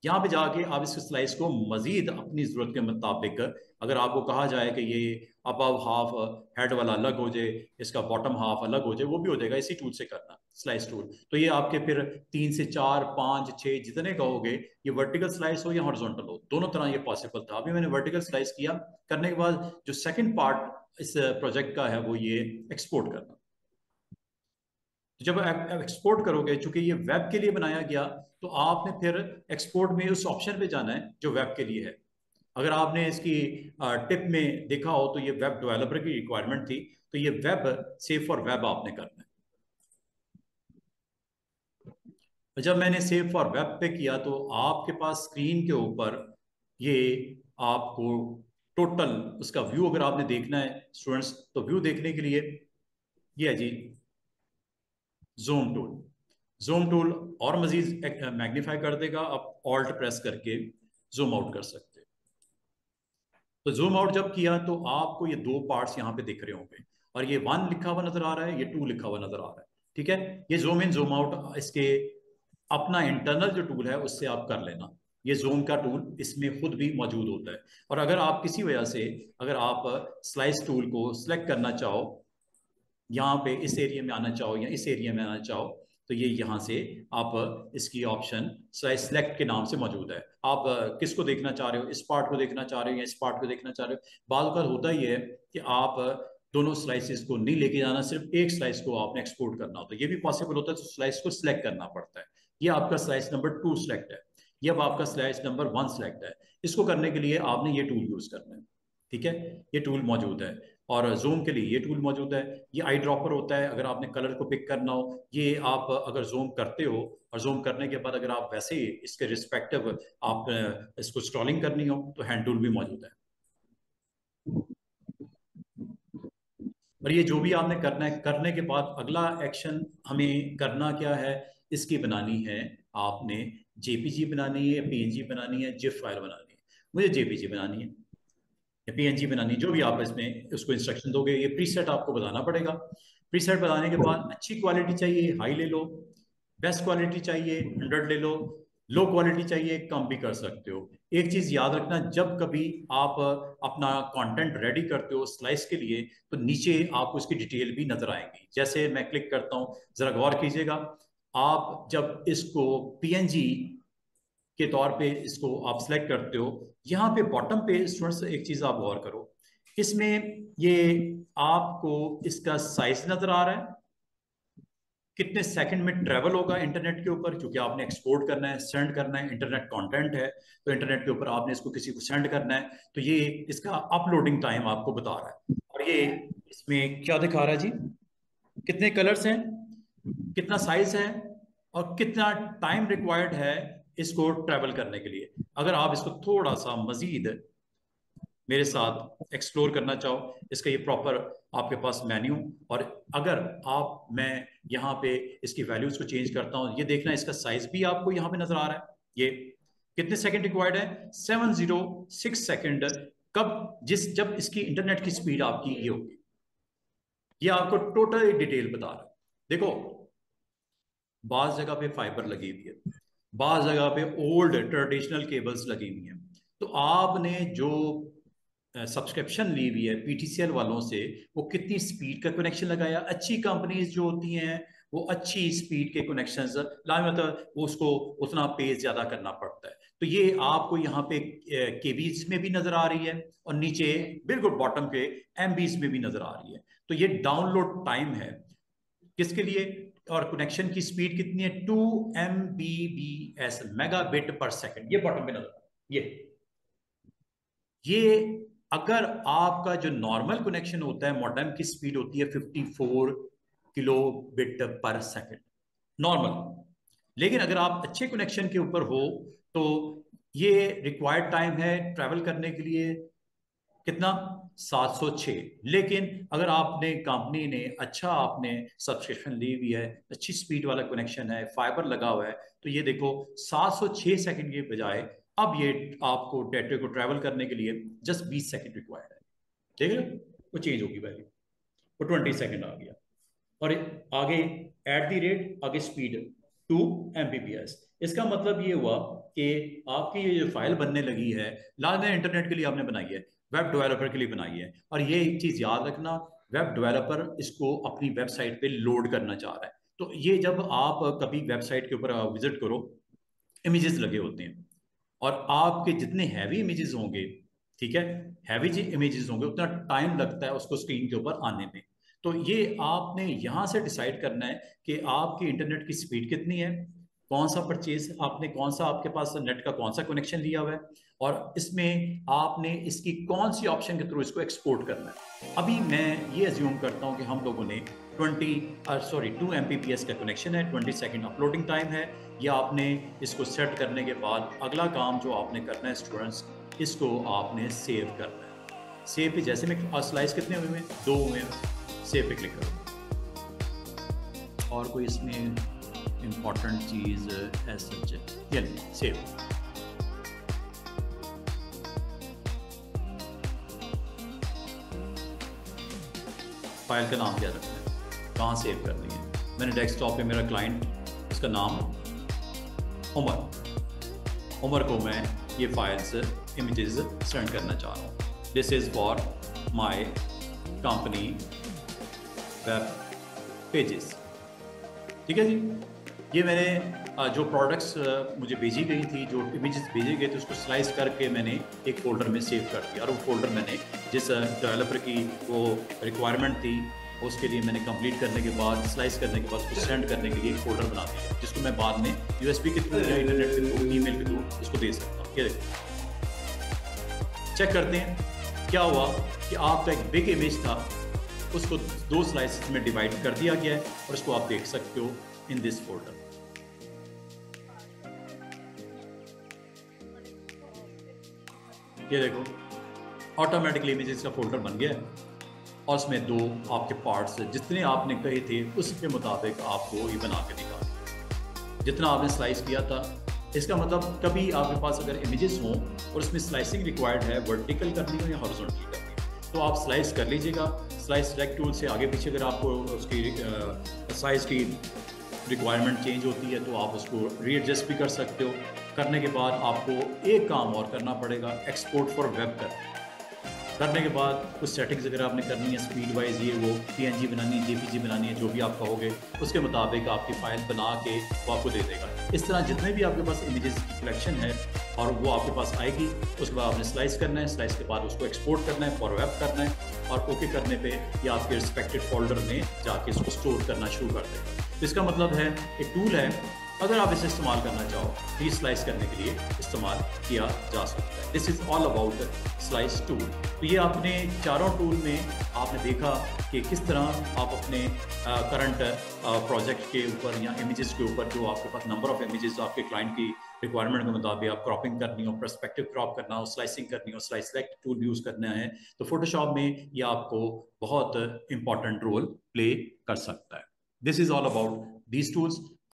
यहाँ पे जाके आप इस स्लाइस को मजीद अपनी जरूरत के मुताबिक, अगर आपको कहा जाए कि ये अबव हाफ हेड वाला अलग हो जाए, इसका बॉटम हाफ अलग हो जाए, वो भी हो जाएगा इसी टूल से करना, स्लाइस टूल। तो ये आपके फिर 3 से 4 5 6 जितने कहोगे, ये वर्टिकल स्लाइस हो या हॉरिजॉन्टल हो, दोनों तरह ये पॉसिबल था। अभी मैंने वर्टिकल स्लाइस किया, करने के बाद जो सेकेंड पार्ट इस प्रोजेक्ट का है वो ये एक्सपोर्ट करना। तो जब एक्सपोर्ट करोगे, चूंकि ये वेब के लिए बनाया गया, तो आपने फिर एक्सपोर्ट में उस ऑप्शन पे जाना है जो वेब के लिए है। अगर आपने इसकी टिप में देखा हो तो ये वेब डेवलपर की रिक्वायरमेंट थी, तो ये वेब सेव फॉर वेब आपने करना है। जब मैंने सेव फॉर वेब पे किया तो आपके पास स्क्रीन के ऊपर ये आपको टोटल उसका व्यू अगर आपने देखना है स्टूडेंट्स, तो व्यू देखने के लिए ये है जी जूम टूल। जूम टूल और मजीद मैग्नीफाई कर देगा, आप ऑल्ट प्रेस करके जूम आउट कर सकते हैं। तो जूम आउट जब किया तो आपको ये दो पार्ट्स यहाँ पे दिख रहे होंगे, और ये 1 लिखा हुआ नजर आ रहा है, ये 2 लिखा हुआ नजर आ रहा है। ठीक है, ये जूम इन जूम आउट इसके अपना इंटरनल जो टूल है उससे आप कर लेना। ये जूम का टूल इसमें खुद भी मौजूद होता है, और अगर आप किसी वजह से अगर आप स्लाइस टूल को सिलेक्ट करना चाहो, यहाँ पे इस एरिया में आना चाहो या इस एरिया में आना चाहो, तो ये यहाँ से आप इसकी ऑप्शन स्लाइस सेलेक्ट के नाम से मौजूद है। आप किसको देखना चाह रहे हो, इस पार्ट को देखना चाह रहे हो या इस पार्ट को देखना चाह रहे हो। बात का होता ही है कि आप दोनों स्लाइसिस को नहीं लेके जाना, सिर्फ एक स्लाइस को आपने एक्सपोर्ट करना होता है। ये भी पॉसिबल होता है, तो स्लाइस को सिलेक्ट करना पड़ता है। ये आपका स्लाइस नंबर 2 सिलेक्ट है, ये अब आपका स्लाइस नंबर 1 सिलेक्ट है। इसको करने के लिए आपने ये टूल यूज करना है। ठीक है, ये टूल मौजूद है, और जूम के लिए ये टूल मौजूद है। ये आई ड्रॉपर होता है, अगर आपने कलर को पिक करना हो, ये आप अगर जूम करते हो और जूम करने के बाद अगर आप वैसे ही इसके रिस्पेक्टिव आप इसको स्क्रॉलिंग करनी हो तो हैंड टूल भी मौजूद है। और ये जो भी आपने करना है, करने के बाद अगला एक्शन हमें करना क्या है, इसकी बनानी है आपने जेपीजी बनानी है, पीएनजी बनानी है, जिप फाइल बनानी है। मुझे जेपीजी बनानी है या पीएनजी बनानी, जो भी आप इसमें उसको इंस्ट्रक्शन दोगे, ये प्रीसेट आपको बताना पड़ेगा। प्रीसेट बताने के बाद अच्छी क्वालिटी चाहिए हाई ले लो, बेस्ट क्वालिटी चाहिए 100 ले लो, लो क्वालिटी चाहिए कम भी कर सकते हो। एक चीज याद रखना, जब कभी आप अपना कंटेंट रेडी करते हो स्लाइस के लिए, तो नीचे आपको इसकी डिटेल भी नजर आएंगी। जैसे मैं क्लिक करता हूं, जरा गौर कीजिएगा, आप जब इसको पीएनजी के तौर पे इसको आप सिलेक्ट करते हो, यहाँ पे बॉटम पे स्टूडेंट्स एक चीज आप गौर करो, इसमें ये आपको इसका साइज नजर आ रहा है, कितने सेकंड में ट्रेवल होगा इंटरनेट के ऊपर, क्योंकि आपने एक्सपोर्ट करना है, सेंड करना है, इंटरनेट कंटेंट है, तो इंटरनेट के ऊपर आपने इसको किसी को सेंड करना है, तो ये इसका अपलोडिंग टाइम आपको बता रहा है। और ये इसमें क्या दिखा रहा है जी, कितने कलर्स हैं, कितना साइज है, और कितना टाइम रिक्वायर्ड है इसको ट्रेवल करने के लिए। अगर आप इसको थोड़ा सा मजीद मेरे साथ एक्सप्लोर करना चाहो, इसका ये प्रॉपर आपके पास मेन्यू, और अगर आप मैं यहाँ पे इसकी वैल्यूज को चेंज करता हूँ, ये देखना इसका साइज भी आपको यहाँ पे नजर आ रहा है। ये कितने सेकंड रिक्वायर्ड है, 706 सेकंड, कब जब इसकी इंटरनेट की स्पीड आपकी ये होगी, ये आपको टोटल डिटेल बता रहा है। देखो, बाज जगह पे फाइबर लगी हुई है, बाज जगह पे ओल्ड ट्रेडिशनल केबल्स लगी हुई हैं। तो आपने जो सब्सक्रिप्शन ली हुई है पीटीसीएल वालों से, वो कितनी स्पीड का कनेक्शन लगाया। अच्छी कंपनीज जो होती हैं वो अच्छी स्पीड के कनेक्शंस ला, मतलब उसको उतना पे ज्यादा करना पड़ता है। तो ये आपको यहाँ पे केबीज में भी नजर आ रही है, और नीचे बिल्कुल बॉटम पे एमबीज में भी नजर आ रही है। तो ये डाउनलोड टाइम है, किसके लिए? और कनेक्शन की स्पीड कितनी है? 2 Mbps, मेगाबिट पर सेकंड। ये बॉटम पे नजर, ये अगर आपका जो नॉर्मल कनेक्शन होता है मॉडेम की स्पीड होती है 54 किलोबिट पर सेकंड नॉर्मल। लेकिन अगर आप अच्छे कनेक्शन के ऊपर हो तो ये रिक्वायर्ड टाइम है ट्रैवल करने के लिए कितना? 706। लेकिन अगर आपने कंपनी ने अच्छा आपने सब्सक्रिप्शन ली हुई है, अच्छी स्पीड वाला कनेक्शन है, फाइबर लगा हुआ है, तो ये देखो 706 सेकंड के बजाय अब ये आपको डेटा को ट्रैवल करने के लिए जस्ट 20 सेकंड रिक्वायर्ड है। देख रहे हो, वो चेंज होगी वैल्यू, वो 20 सेकंड आ गया। और आगे एट द रेट, आगे स्पीड 2 Mbps। इसका मतलब ये हुआ कि आपकी ये जो फाइल बनने लगी है, लाजमी इंटरनेट के लिए आपने बनाई है, वेब डेवलपर के लिए बनाई है। और ये एक चीज याद रखना, वेब डेवलपर इसको अपनी वेबसाइट पे लोड करना चाह रहा है। तो ये जब आप कभी वेबसाइट के ऊपर विजिट करो, इमेजेस लगे होते हैं, और आपके जितने हैवी इमेजेस होंगे, ठीक है, हैवी जी इमेजेस होंगे, उतना टाइम लगता है उसको स्क्रीन के ऊपर आने में। तो ये आपने यहां से डिसाइड करना है कि आपकी इंटरनेट की स्पीड कितनी है, कौन सा परचेज आपने, कौन सा आपके पास नेट का कौन सा कनेक्शन लिया हुआ है, और इसमें आपने इसकी कौन सी ऑप्शन के थ्रू इसको एक्सपोर्ट करना है। अभी मैं ये अज्यूम करता हूं कि हम लोगों ने 2 Mbps का कनेक्शन है, 20 सेकेंड अपलोडिंग टाइम है। या आपने इसको सेट करने के बाद अगला काम जो आपने करना है स्टूडेंट्स, इसको आपने सेव करना है। सेव पे जैसे में स्लाइस कितने हुए हैं? 2 हुए हैं। सेव पे क्लिक करो। और कोई इसमें इंपॉर्टेंट चीज ये सेव। फाइल का नाम क्या रखना है, कहाँ सेव करनी है? मैंने डेस्कटॉप पे मेरा क्लाइंट, इसका नाम उमर को मैं ये फाइल्स इमेजेस सेंड करना चाह रहा हूँ। This is for my company web pages. ठीक है जी। ये मैंने जो प्रोडक्ट्स मुझे भेजी गई थी, जो इमेजेस भेजे गए थे, उसको स्लाइस करके मैंने एक फोल्डर में सेव कर दिया। और वो फोल्डर मैंने जिस डेवलपर की वो रिक्वायरमेंट थी उसके लिए मैंने कंप्लीट करने के बाद, स्लाइस करने के बाद उसको सेंड करने के लिए एक फोल्डर बना दिया, जिसको मैं बाद में USB के थ्रू या इंटरनेट के थ्रू, ईमेल के थ्रू उसको दे सकता हूँ। ये देखो, चेक करते हैं क्या हुआ कि आपका एक बिग इमेज था, उसको 2 स्लाइसेस में डिवाइड कर दिया गया है, और उसको आप देख सकते हो इन दिस फोल्डर। ये देखो, ऑटोमेटिकली इमेजेस का फोल्डर बन गया है, और उसमें 2 आपके पार्ट्स जितने आपने कहे थे उसके मुताबिक आपको ये बना के दिखा, जितना आपने स्लाइस किया था। इसका मतलब कभी आपके पास अगर इमेजेस हों और उसमें स्लाइसिंग रिक्वायर्ड है, वर्टिकल करनी हो या हॉरिजॉन्टल करनी हो, तो आप स्लाइस कर लीजिएगा। स्लाइस सेलेक्ट टूल से आगे पीछे अगर आपको उसकी साइज़ की रिक्वायरमेंट चेंज होती है तो आप उसको रीएडजस्ट भी कर सकते हो। करने के बाद आपको एक काम और करना पड़ेगा, एक्सपोर्ट फॉर वेब करने के बाद कुछ सेटिंग्स अगर आपने करनी है स्पीड वाइज, ये वो PNG बनानी है, JPG बनानी है, जो भी आप कहोगे उसके मुताबिक आपकी फाइल बना के वो आपको दे देगा। इस तरह जितने भी आपके पास इमेजेस की कलेक्शन है और वो आपके पास आएगी, उसके बाद आपने स्लाइस करना है, स्लाइस के बाद उसको एक्सपोर्ट करना है, फॉर वेब करना है, और ओके करने पे ये आपके रिस्पेक्टेड फोल्डर में जाके इसको स्टोर करना शुरू कर देगा। तो इसका मतलब है एक टूल है, अगर आप इसे इस्तेमाल करना चाहो तो ये स्लाइस करने के लिए इस्तेमाल किया जा सकता है। This is all about slice tool. तो ये आपने चारों टूल में आपने देखा कि किस तरह आप अपने करंट प्रोजेक्ट के ऊपर या इमेजेस के ऊपर, जो आपके पास नंबर ऑफ इमेजेस आपके क्लाइंट की रिक्वायरमेंट के मुताबिक आप क्रॉपिंग करनी हो, पर्सपेक्टिव क्रॉप करना हो, स्लाइसिंग करनी हो, स्लाइस सेलेक्ट टूल यूज़ करना है, तो फोटोशॉप में ये आपको बहुत इंपॉर्टेंट रोल प्ले कर सकता है। This is all about these tools।